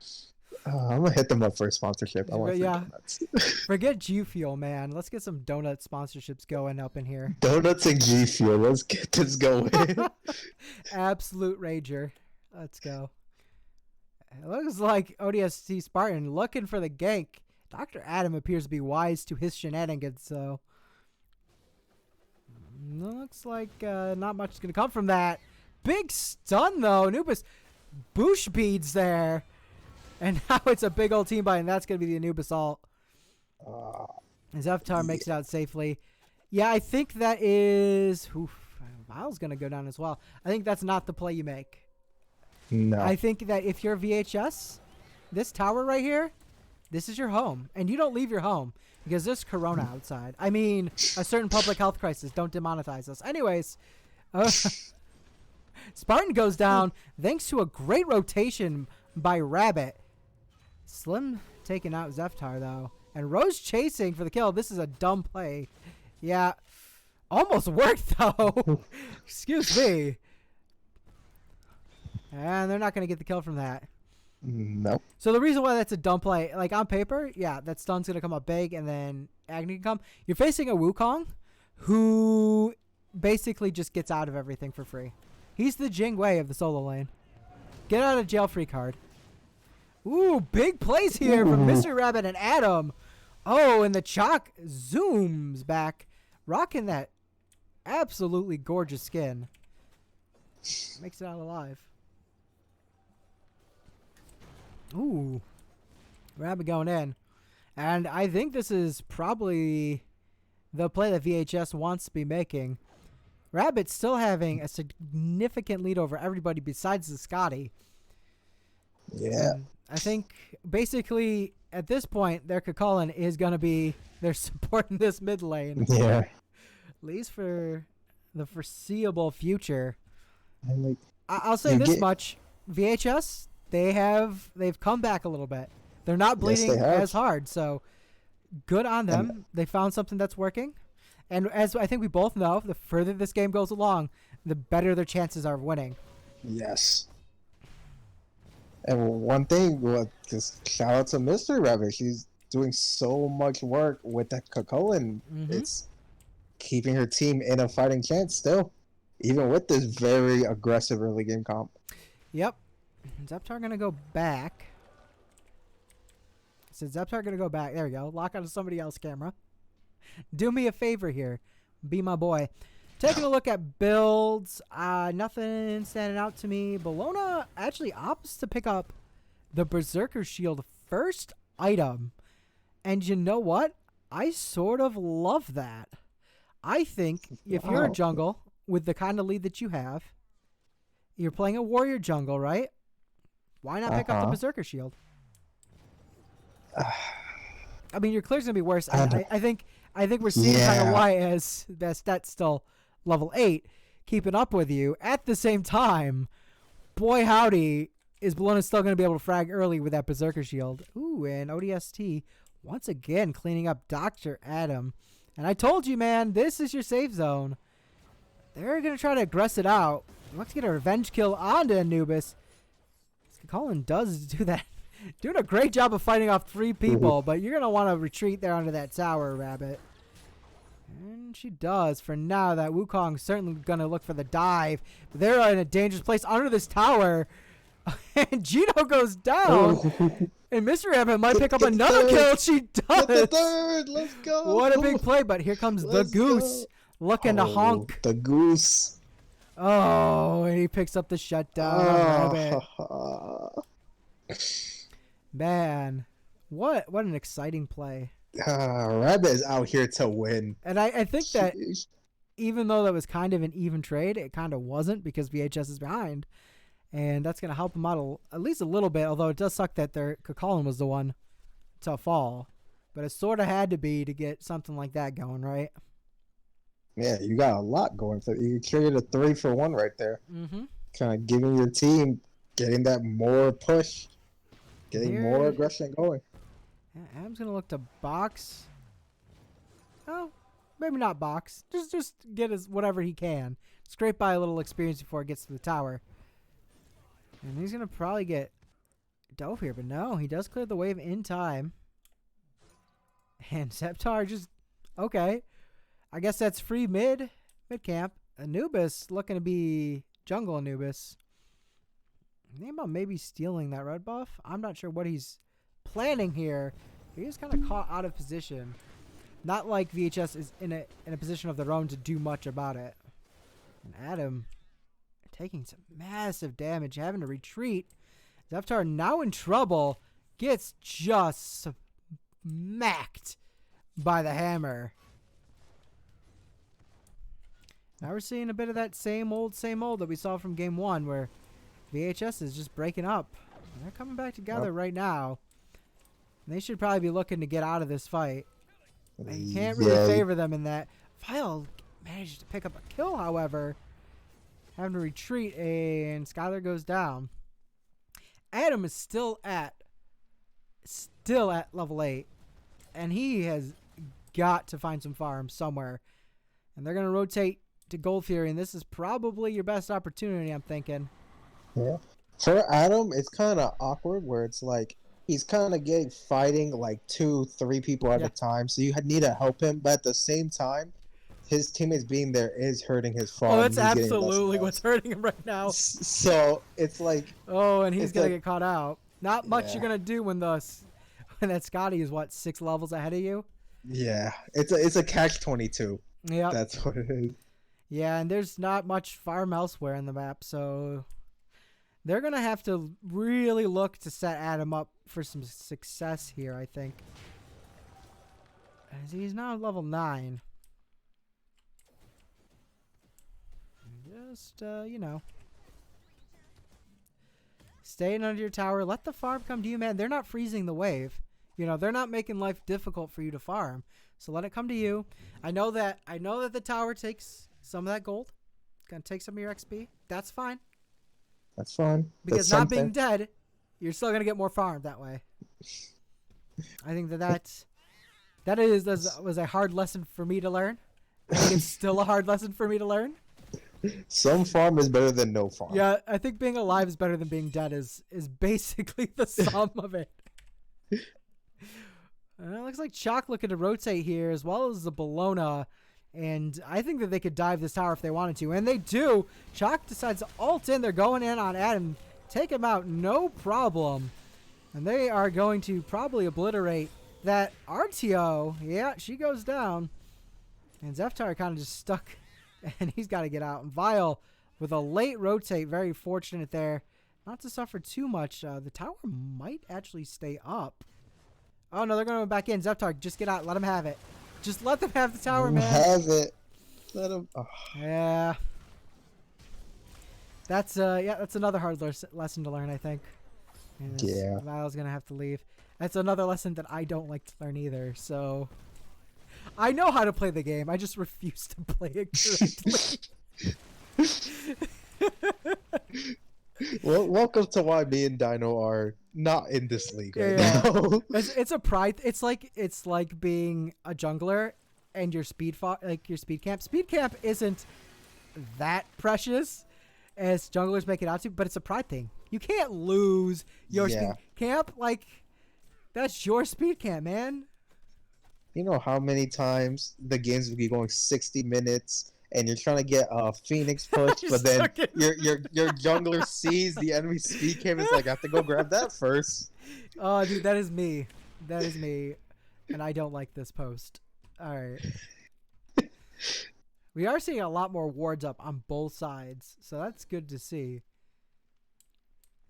I'm gonna hit them up for a sponsorship. I want free Yeah. donuts. Forget G Fuel, man. Let's get some donut sponsorships going up in here. Donuts and G Fuel. Let's get this going. Absolute rager. Let's go. It looks like ODST Spartan looking for the gank. Dr. Adam appears to be wise to his shenanigans, so looks like not much is going to come from that. Big stun, though. Anubis Boosh beads there. And now it's a big old team buy, and that's going to be the Anubis ult. Zeftar makes it out safely. Yeah, I think that is... Oof, Miles going to go down as well. I think that's not the play you make. No. I think that if you're VHS, this tower right here, this is your home. And you don't leave your home because there's Corona outside. I mean, a certain public health crisis. Don't demonetize us. Anyways, Spartan goes down thanks to a great rotation by Rabbit. Slim taking out Zeftar, though. And Rose chasing for the kill. This is a dumb play. Yeah. Almost worked, though. Excuse me. And they're not going to get the kill from that. Nope. So the reason why that's a dumb play, like on paper, yeah, that stun's going to come up big and then Agni can come. You're facing a Wukong who basically just gets out of everything for free. He's the Jing Wei of the solo lane. Get out of jail free card. Ooh, big plays here from Mr. Rabbit and Adam. Oh, and the Chalk zooms back, rocking that absolutely gorgeous skin. Makes it out alive. Ooh. Rabbit going in. And I think this is probably the play that VHS wants to be making. Rabbit's still having a significant lead over everybody besides the Scotty. Yeah. And I think basically at this point, their Kakulin is going to be their support in this mid lane. Yeah. At least for the foreseeable future. And like, I'll say this much. VHS, they've come back a little bit. They're not bleeding as hard, so good on them. They found something that's working. And as I think we both know, the further this game goes along, the better their chances are of winning. Yes. And one thing, just shout out to Mystery Rabbit. She's doing so much work with that Kakulin. It's keeping her team in a fighting chance still, even with this very aggressive early game comp. Yep. Zeptar going to go back. So Zeptar going to go back. There we go. Lock onto somebody else's camera. Do me a favor here. Be my boy. Taking a look at builds. Nothing standing out to me. Bologna actually opts to pick up the Berserker Shield first item. And you know what? I sort of love that. I think if you're a jungle with the kind of lead that you have, you're playing a warrior jungle, right? Why not pick up the Berserker Shield? I mean, your clear's gonna be worse. I think we're seeing kind of why as that's still level 8, keeping up with you. At the same time, boy howdy, is Bologna still gonna be able to frag early with that Berserker Shield. Ooh, and ODST once again cleaning up Dr. Adam. And I told you, man, this is your safe zone. They're gonna try to aggress it out. Let's get a revenge kill onto Anubis. Colin does do that. Doing a great job of fighting off 3 people, but you're going to want to retreat there under that tower, Rabbit. And she does. For now, that Wukong's certainly going to look for the dive. But they're in a dangerous place under this tower. And Gino goes down. And Mr. Rabbit might pick up another kill. She does. Get the third. Let's go. What a big play. But here comes the Goose looking to honk. The Goose. Oh, and he picks up the shutdown. Rabbit. Man, what an exciting play. Rabbit is out here to win. And I think that even though that was kind of an even trade, it kind of wasn't because VHS is behind. And that's going to help them out at least a little bit, although it does suck that their Kakulin was the one to fall. But it sort of had to be to get something like that going, right? Yeah, you got a lot going for you. Carried a 3-for-1 right there. Kind of giving your team, getting that more push. Getting more aggression going. Yeah, Adam's going to look to box. Oh, maybe not box. Just get his whatever he can. Scrape by a little experience before it gets to the tower. And he's going to probably get dove here, but no, he does clear the wave in time. And Zeptar just okay. I guess that's free mid camp. Anubis looking to be jungle Anubis. Think about maybe stealing that red buff. I'm not sure what he's planning here. He's kind of caught out of position. Not like VHS is in a position of their own to do much about it. And Adam taking some massive damage, having to retreat. Zeptar now in trouble. Gets just smacked by the hammer. Now we're seeing a bit of that same old that we saw from game 1 where VHS is just breaking up. They're coming back together right now. They should probably be looking to get out of this fight. You can't really favor them in that. Vile managed to pick up a kill, however. Having to retreat, and Skylar goes down. Adam is still at level 8. And he has got to find some farms somewhere. And they're going to rotate to Gold Fury, and this is probably your best opportunity, I'm thinking. Yeah. For Adam, it's kind of awkward where it's like he's kind of fighting like 2-3 people at a time, so you need to help him. But at the same time, his teammates being there is hurting his farm. Oh, that's absolutely what's hurting him right now. So it's like, and he's gonna get caught out. Not much you're gonna do when that Scotty is 6 levels ahead of you. Yeah, it's a catch-22. Yeah, that's what it is. Yeah, and there's not much farm elsewhere in the map, so they're going to have to really look to set Adam up for some success here, I think. As he's now level 9. Just, staying under your tower. Let the farm come to you, man. They're not freezing the wave. They're not making life difficult for you to farm. So let it come to you. I know that the tower takes some of that gold. It's going to take some of your XP. That's fine. That's fine. Because not being dead, you're still going to get more farm that way. I think that was a hard lesson for me to learn. I think it's still a hard lesson for me to learn. Some farm is better than no farm. Yeah, I think being alive is better than being dead is basically the sum of it. It looks like Chalk looking to rotate here as well as the Bologna. And I think that they could dive this tower if they wanted to. And they do. Chalk decides to ult in. They're going in on Adam. Take him out. No problem. And they are going to probably obliterate that RTO. Yeah, she goes down. And Zeptar kind of just stuck. And he's got to get out. And Vile with a late rotate. Very fortunate there. Not to suffer too much. The tower might actually stay up. Oh, no, they're going back in. Zeptar, just get out. Let them have it. Just let them have the tower, man. Have it. Let them. Oh. Yeah. That's another hard lesson to learn, I think. And yeah. Vile's going to have to leave. That's another lesson that I don't like to learn either, so... I know how to play the game. I just refuse to play it correctly. Well, welcome to why me and Dino are not in this league right now. It's a pride. It's like being a jungler and your speed camp. Speed camp isn't that precious as junglers make it out to, but it's a pride thing. You can't lose your speed camp. Like, that's your speed camp, man. You know how many times the games will be going 60 minutes and you're trying to get a Phoenix push, but then your jungler sees the enemy speed camp and is like, I have to go grab that first. Oh, dude, that is me. That is me. And I don't like this post. All right. We are seeing a lot more wards up on both sides, so that's good to see.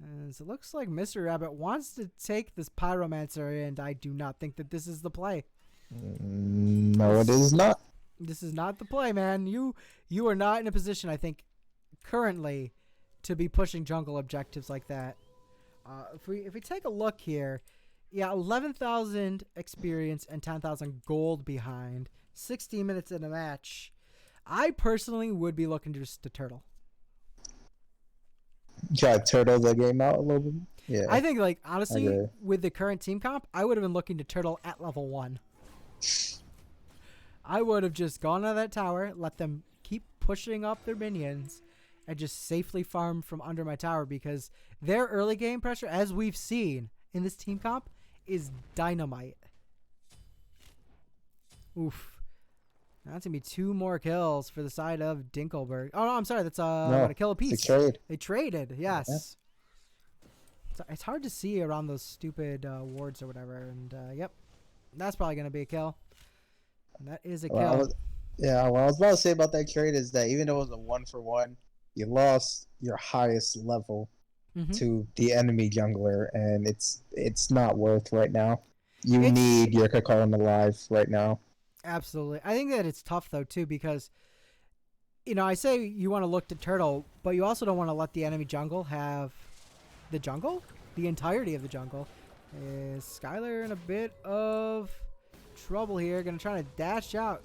And so it looks like Mr. Rabbit wants to take this Pyromancer, and I do not think that this is the play. No, it is not. This is not the play, man. You are not in a position, I think, currently, to be pushing jungle objectives like that. If we take a look here, 11,000 experience and 10,000 gold behind, 16 minutes in a match. I personally would be looking just to turtle. Try to turtle the game out a little bit. Yeah. I think, like, honestly, with the current team comp, I would have been looking to turtle at level 1. I would have just gone to that tower, let them keep pushing up their minions, and just safely farm from under my tower because their early game pressure, as we've seen in this team comp, is dynamite. Oof. That's going to be 2 more kills for the side of Dinkleberg. Oh, no, I'm sorry. That's No, a kill apiece. it's a trade. They traded, yes. So it's hard to see around those stupid wards or whatever. And, yep, that's probably going to be a kill. And that is a kill. What I was about to say about that trade is that even though it was a 1-for-1, you lost your highest level to the enemy jungler, and it's not worth right now. You need your Kakarin alive right now. Absolutely. I think that it's tough, though, too, because, I say you want to look to Turtle, but you also don't want to let the enemy jungle have the jungle? The entirety of the jungle. Is Skylar in a bit of trouble here? Going to try to dash out.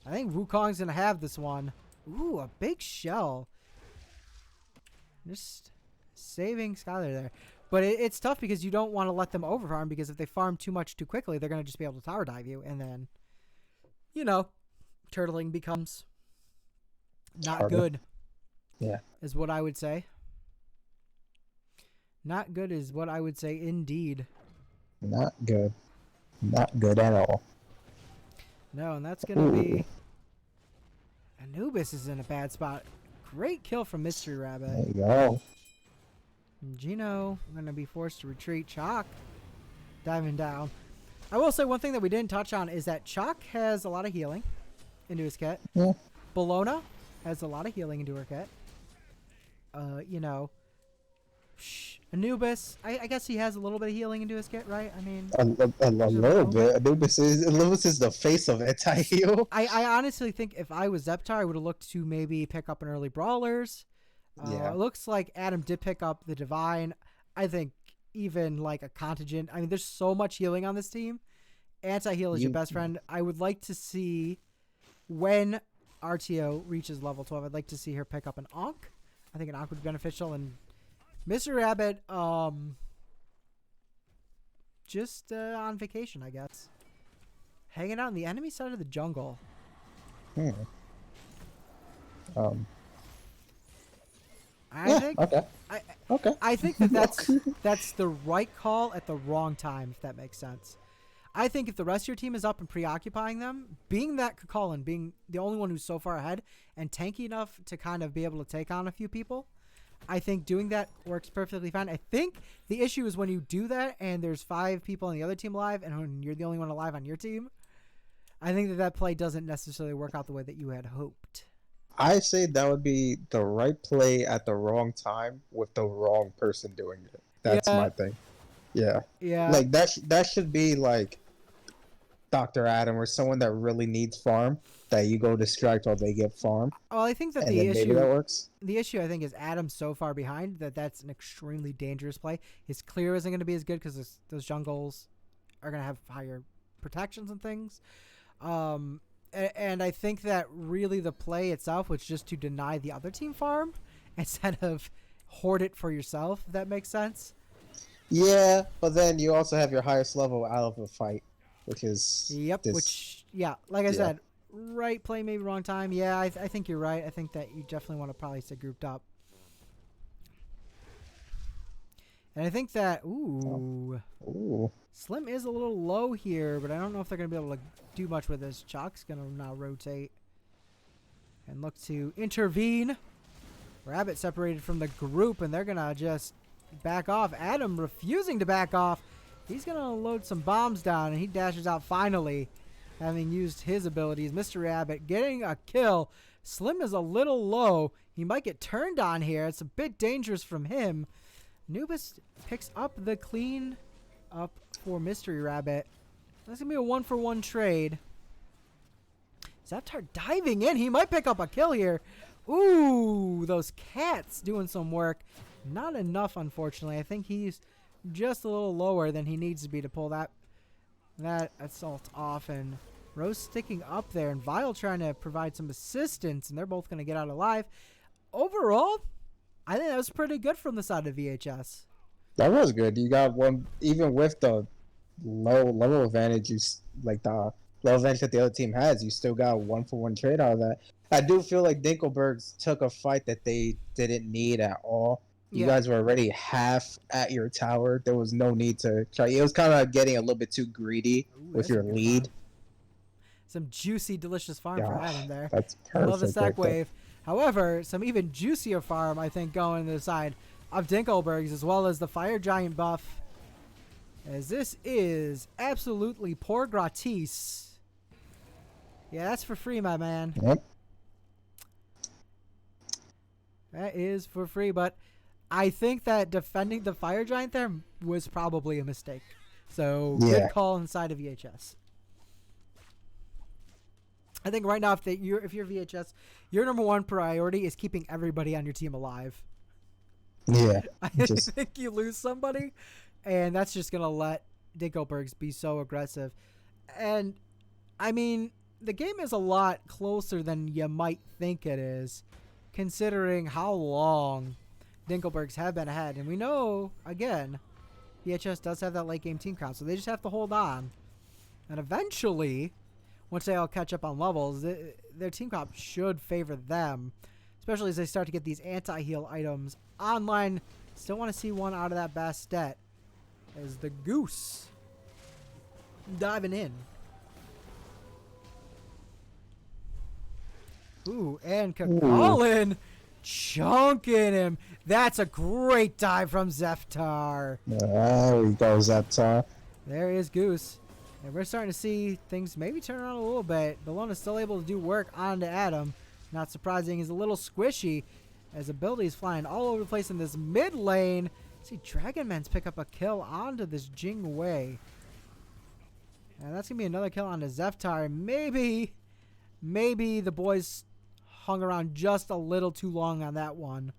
I think Wukong's going to have this one. Ooh, a big shell. Just saving Skylar there. But it's tough because you don't want to let them overfarm, because if they farm too much too quickly, they're going to just be able to tower dive you, and then, turtling becomes not harder. Good. Yeah. Is what I would say. Not good is what I would say indeed. Not good. Not good at all. No, and that's going to be... Anubis is in a bad spot. Great kill from Mystery Rabbit. There you go. Gino going to be forced to retreat. Chalk diving down. I will say one thing that we didn't touch on is that Chalk has a lot of healing into his kit. Yeah. Bologna has a lot of healing into her kit. Anubis, I guess he has a little bit of healing into his kit, right? I mean, a little bit. Anubis is the face of anti-heal. I honestly think if I was Zeptar, I would have looked to maybe pick up an early Brawlers. It looks like Adam did pick up the Divine. I think even like a Contingent. I mean, there's so much healing on this team. Anti-heal is your best friend. I would like to see when RTO reaches level 12, I'd like to see her pick up an Ankh. I think an Ankh would be beneficial. And Mr. Rabbit, just on vacation, I guess. Hanging out on the enemy side of the jungle. I think. Okay. I think that's the right call at the wrong time, if that makes sense. I think if the rest of your team is up and preoccupying them, being that Kakalin, being the only one who's so far ahead and tanky enough to kind of be able to take on a few people, I think doing that works perfectly fine. I think the issue is when you do that and there's 5 people on the other team alive and when you're the only one alive on your team, I think that play doesn't necessarily work out the way that you had hoped. I say that would be the right play at the wrong time with the wrong person doing it. That's my thing. Yeah. Yeah. Like that should be like Dr. Adam or someone that really needs farm that you go distract while they get farm. Well, I think that maybe that works. The issue I think is Adam's so far behind that's an extremely dangerous play. His clear isn't going to be as good because those jungles are going to have higher protections and things. And I think that really the play itself was just to deny the other team farm instead of hoard it for yourself, if that makes sense. Yeah, but then you also have your highest level out of the fight, which is... like I said, right play, maybe wrong time. Yeah, I think you're right. I think that you definitely want to probably stay grouped up. And I think that, Slim is a little low here, but I don't know if they're going to be able to do much with this. Chalk's going to now rotate and look to intervene. Rabbit separated from the group, and they're going to just back off. Adam refusing to back off. He's going to load some bombs down, and he dashes out finally, having used his abilities. Mr. Rabbit getting a kill. Slim is a little low. He might get turned on here. It's a bit dangerous from him. Nubis picks up the clean up for Mystery Rabbit. That's going to be a 1-for-1 trade. Zeptar diving in. He might pick up a kill here. Ooh, those cats doing some work. Not enough, unfortunately. I think he's just a little lower than he needs to be to pull that assault off. And Rose sticking up there, and Vile trying to provide some assistance, and they're both going to get out alive. Overall, I think that was pretty good from the side of VHS. That was good. You got one, even with the low level advantage, the low advantage that the other team has, you still got a 1-for-1 trade out of that. I do feel like Dinklebergs took a fight that they didn't need at all. You Yeah. guys were already half at your tower. There was no need to try. It was kind of getting a little bit too greedy Ooh, with that's a your good farm. lead. Some juicy, delicious farm for Yeah, Adam there. that's I love the perfect stack right there. wave. However, some even juicier farm, I think, going to the side of Dinklebergs, as well as the Fire Giant buff. As this is absolutely poor gratis. Yeah, that's for free, my man. Yep. That is for free, but I think that defending the Fire Giant there was probably a mistake. So, good Yeah. call inside of VHS. I think right now, if you're VHS, your number one priority is keeping everybody on your team alive. Yeah. I Just think you lose somebody, and that's just gonna let Dinklebergs be so aggressive. And I mean, the game is a lot closer than you might think it is, considering how long Dinklebergs have been ahead. And we know, again, VHS does have that late game team count, so they just have to hold on. And eventually, once they all catch up on levels, their team comp should favor them, especially as they start to get these anti-heal items online. Still want to see one out of that Bastet as the Goose diving in. Ooh, and Kakalin chunking him. That's a great dive from Zeftar. there we go, Zeptar. There is Goose. And we're starting to see things maybe turn around a little bit. Bellona's still able to do work onto Adam. Not surprising, he's a little squishy as abilities flying all over the place in this mid lane. See Dragonman's pick up a kill onto this Jing Wei. And that's going to be another kill onto Zeftar. Maybe the boys hung around just a little too long on that one.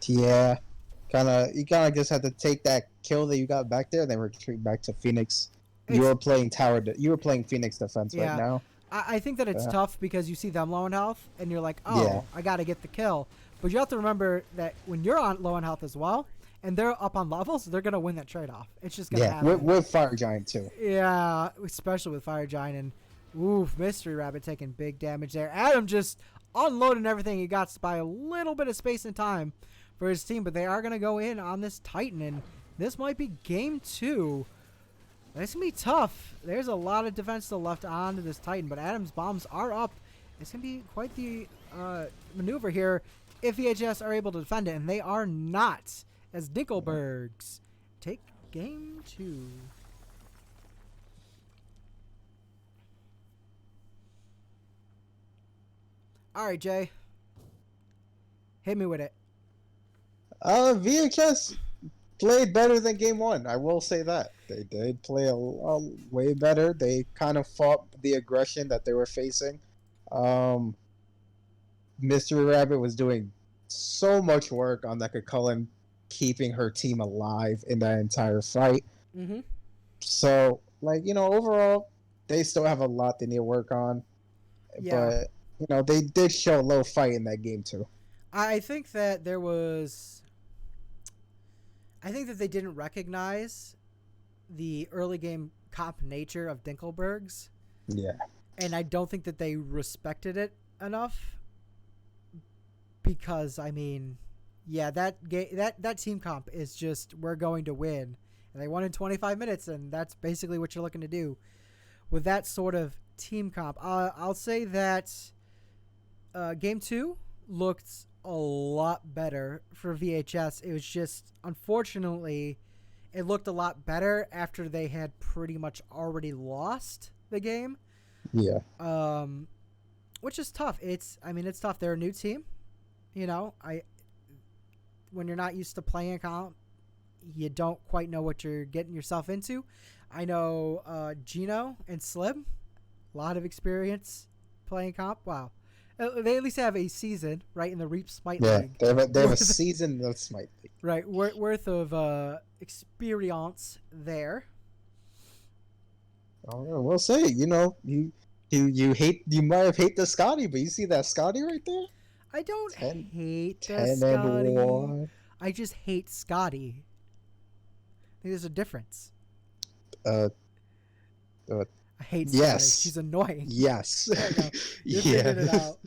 Yeah. You kind of just had to take that kill that you got back there and then retreat back to Phoenix. You were playing Phoenix defense right now. I think that it's tough because you see them low in health and you're like, oh, I got to get the kill. But you have to remember that when you're on low in health as well and they're up on levels, they're going to win that trade-off. It's just going to happen. With Fire Giant too. Yeah, especially with Fire Giant. And, oof, Mystery Rabbit taking big damage there. Adam just unloading everything he got by a little bit of space and time for his team. But they are going to go in on this Titan. And this might be game 2. It's going to be tough. There's a lot of defense still left onto this Titan, but Adam's bombs are up. It's going to be quite the maneuver here if VHS are able to defend it, and they are not, as Dinklebergs take game 2. All right, Jay. Hit me with it. VHS played better than game 1. I will say that. They did play a way better. They kind of fought the aggression that they were facing. Mystery Rabbit was doing so much work on that Cullen, keeping her team alive in that entire fight. Mm-hmm. So, overall, they still have a lot they need to work on. Yeah. But, they did show a low fight in that game, too. I think that they didn't recognize the early game comp nature of Dinklebergs. Yeah. And I don't think that they respected it enough. Because, I mean, yeah, that team comp is just, we're going to win. And they won in 25 minutes, and that's basically what you're looking to do with that sort of team comp. I'll say that game 2 looked a lot better for VHS. It was just, unfortunately, it looked a lot better after they had pretty much already lost the game. Yeah. Which is tough. It's tough. They're a new team. When you're not used to playing a comp, you don't quite know what you're getting yourself into. I know Gino and Slim, a lot of experience playing comp. Wow. They at least have a season, right, in the Reap Smite League. Yeah, they have a season of Smite League. Right, worth of experience there. Oh, we'll say, you might have hate the Scotty, but you see that Scotty right there? I don't hate the 10 Scotty. and 1. I just hate Scotty. I think there's a difference. I I hate Scotty. Yes. She's annoying. Yes. There you go. You Yeah. figured it out.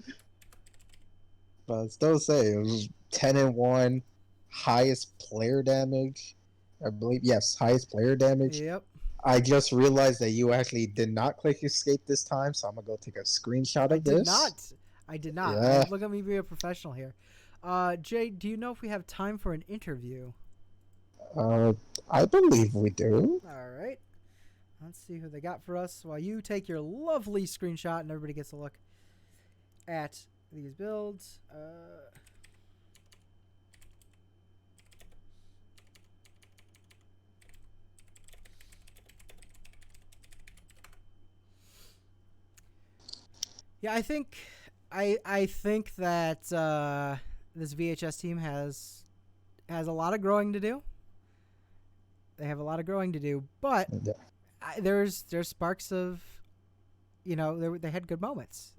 But still say it was 10-1, highest player damage. I believe yes, highest player damage. Yep. I just realized that you actually did not click escape this time, so I'm gonna go take a screenshot I of did this. not. I did not. Yeah. Look at me be a professional here. Jay, do you know if we have time for an interview? Uh, I believe we do. All right. Let's see who they got for us while you take your lovely screenshot and everybody gets a look at these builds. Yeah, I think that this VHS team has a lot of growing to do. They have a lot of growing to do, but Yeah. there's sparks of, they had good moments.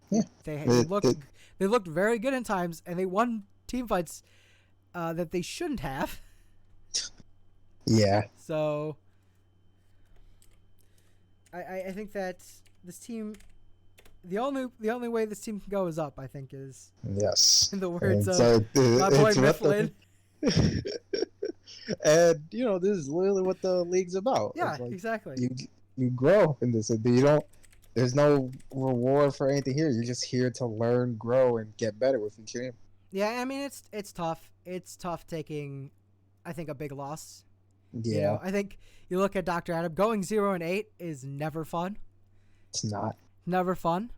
Yeah. They It- looked it- they looked very good in times, and they won team fights that they shouldn't have. Yeah. So I think that this team, the only way this team can go is up. I think is Yes. in the words And of my boy it's what Mifflin. and this is literally what the league's about. Yeah, It's like exactly. you grow in this. You don't. There's no reward for anything here. You're just here to learn, grow, and get better with each game. Yeah, I mean it's tough. It's tough taking, I think, a big loss. Yeah, I think you look at Dr. Adam going 0-8 is never fun. it's not. Never fun.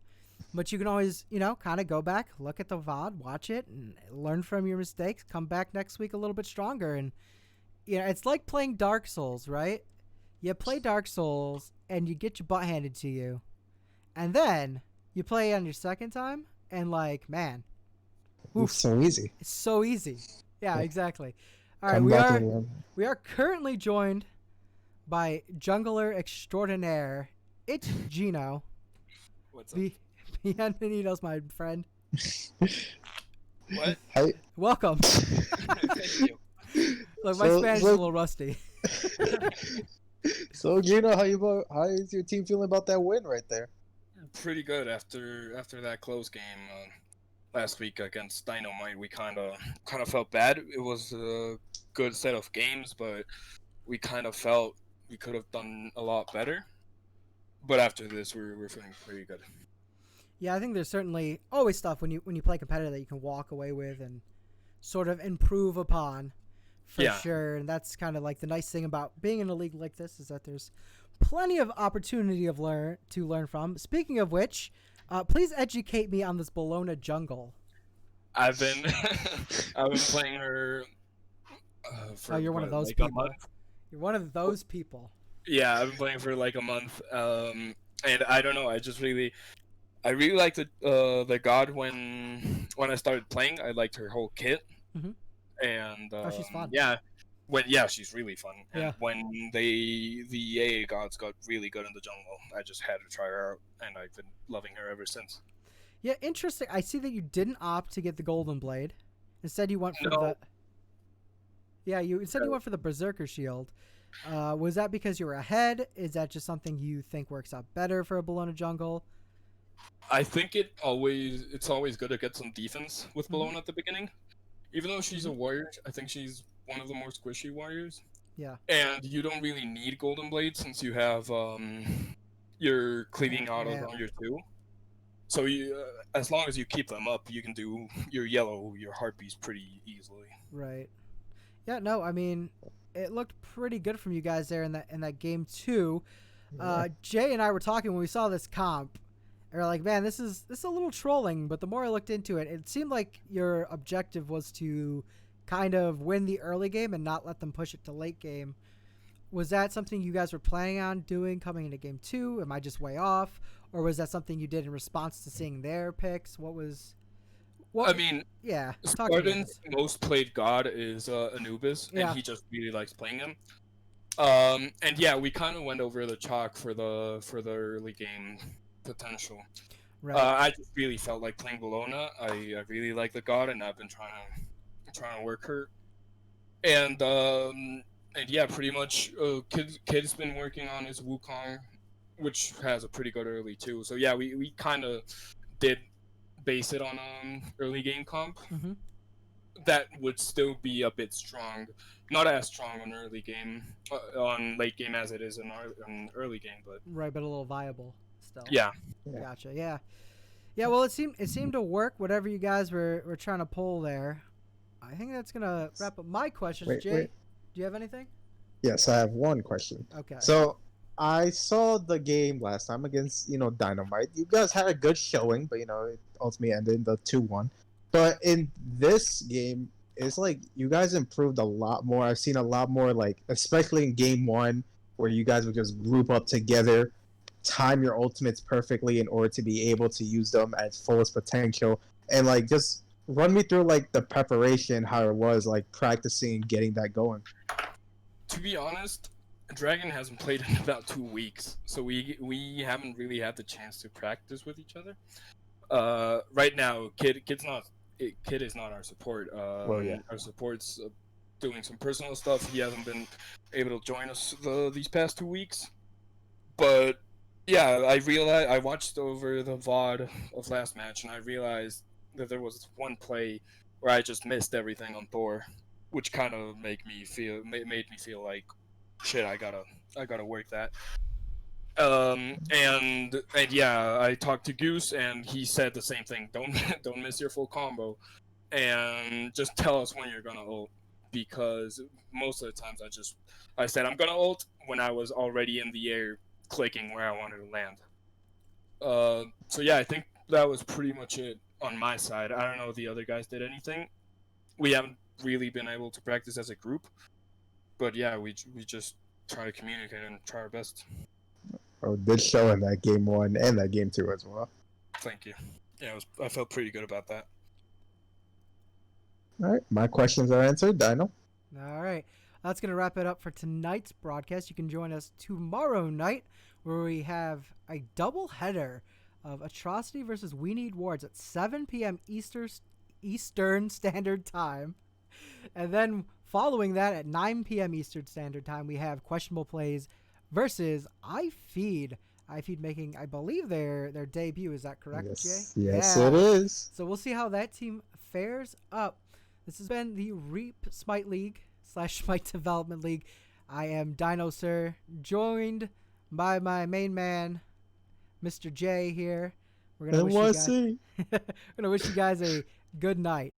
But you can always, kind of go back, look at the VOD, watch it, and learn from your mistakes. Come back next week a little bit stronger. And, it's like playing Dark Souls, right? You play Dark Souls, and you get your butt handed to you. And then you play on your second time, and, man, oof, It's so easy. it's so easy. Yeah, Yeah. exactly. All right, Come back and learn. we are currently joined by jungler extraordinaire. It's Gino. What's up? Bienvenidos, my friend. What? Hi. Welcome. Thank you. Look, my So- Spanish so- is a little rusty. So Gino, how is your team feeling about that win right there? Pretty good after that close game last week against Dynamite. We kind of felt bad. It was a good set of games, but we kind of felt we could have done a lot better. But after this, we're feeling pretty good. Yeah, I think there's certainly always stuff when you play competitive that you can walk away with and sort of improve upon, for Yeah. sure. And that's kind of like the nice thing about being in a league like this is that there's plenty of opportunity to learn from. Speaking of which, please educate me on this Bologna jungle. I've been playing her. For You're one of what, those like a people. month? You're one of those people. Yeah, I've been playing for like a month, and I don't know. I really liked the god when I started playing. I liked her whole kit, Mhm. and She's fun. Yeah, she's really fun. And Yeah. when the AA gods got really good in the jungle, I just had to try her out, and I've been loving her ever since. Yeah, interesting. I see that you didn't opt to get the golden blade. Instead, you went for No. the. Yeah, you went for the berserker shield. Was that because you were ahead? Is that just something you think works out better for a Bologna jungle? I think it's always good to get some defense with Mhm. Bologna at the beginning. Even though she's a warrior, I think she's one of the more squishy warriors. Yeah. And you don't really need Golden Blade since you have your cleaving autos Yeah. on your two. So as long as you keep them up, you can do your yellow, your heartbeats pretty easily. Right. Yeah. No. I mean, it looked pretty good from you guys there in that game too. Jay and I were talking when we saw this comp. And we're like, man, this is a little trolling. But the more I looked into it, it seemed like your objective was to kind of win the early game and not let them push it to late game. Was that something you guys were planning on doing coming into game 2? Am I just way off? Or was that something you did in response to seeing their picks? I mean, yeah. Talk to me about Spartan's most played god is Anubis, Yeah. and he just really likes playing him. And yeah, we kind of went over the chalk for the early game potential. Right. I just really felt like playing Bologna. I really like the god, and I've been trying to work her. And yeah, pretty much. Kid's been working on his Wukong, which has a pretty good early too. So yeah, we kind of did base it on early game comp. Mm-hmm. That would still be a bit strong, not as strong on early game, on late game as it is in early game, but Right, but a little viable still. yeah. Yeah. Gotcha. Yeah. Yeah. Well, it seemed to work. Whatever you guys were trying to pull there. I think that's gonna wrap up my questions. Wait, Jay, wait. do you have anything? Yes, I have one question. Okay. So I saw the game last time against Dynamite. You guys had a good showing, but it ultimately ended in the 2-1. But in this game, it's like you guys improved a lot more. I've seen a lot more, like especially in game one, where you guys would just group up together, time your ultimates perfectly in order to be able to use them at fullest potential, and like just run me through like the preparation, how it was like practicing getting that going. To be honest, Dragon hasn't played in about 2 weeks, so we haven't really had the chance to practice with each other. Right now, Kid is not our support. Well, yeah. Our support's doing some personal stuff. He hasn't been able to join us these past 2 weeks. But yeah, I watched over the VOD of last match, and I realized that there was one play where I just missed everything on Thor, which kind of made me feel like shit. I gotta work that. And yeah, I talked to Goose, and he said the same thing. Don't miss your full combo, and just tell us when you're gonna ult, because most of the times I said I'm gonna ult when I was already in the air, clicking where I wanted to land. So yeah, I think that was pretty much it on my side. I don't know if the other guys did anything. We haven't really been able to practice as a group, but yeah, we just try to communicate and try our best. Oh, did show in that game one and that game two as well. Thank you. Yeah, I felt pretty good about that. All right, my questions are answered. Dino. All right. That's going to wrap it up for tonight's broadcast. You can join us tomorrow night where we have a double header of Atrocity versus We Need Wards at 7 p.m. Eastern Standard Time. And then following that at 9 p.m. Eastern Standard Time, we have Questionable Plays versus iFeed. iFeed making, I believe, their debut. Is that correct, Yes, Jay? yes, Yeah. it is. So we'll see how that team fares up. This has been the Reap Smite League / Smite Development League. I am Dino Sir, joined by my main man, Mr. J here. We're gonna wish you guys a good night.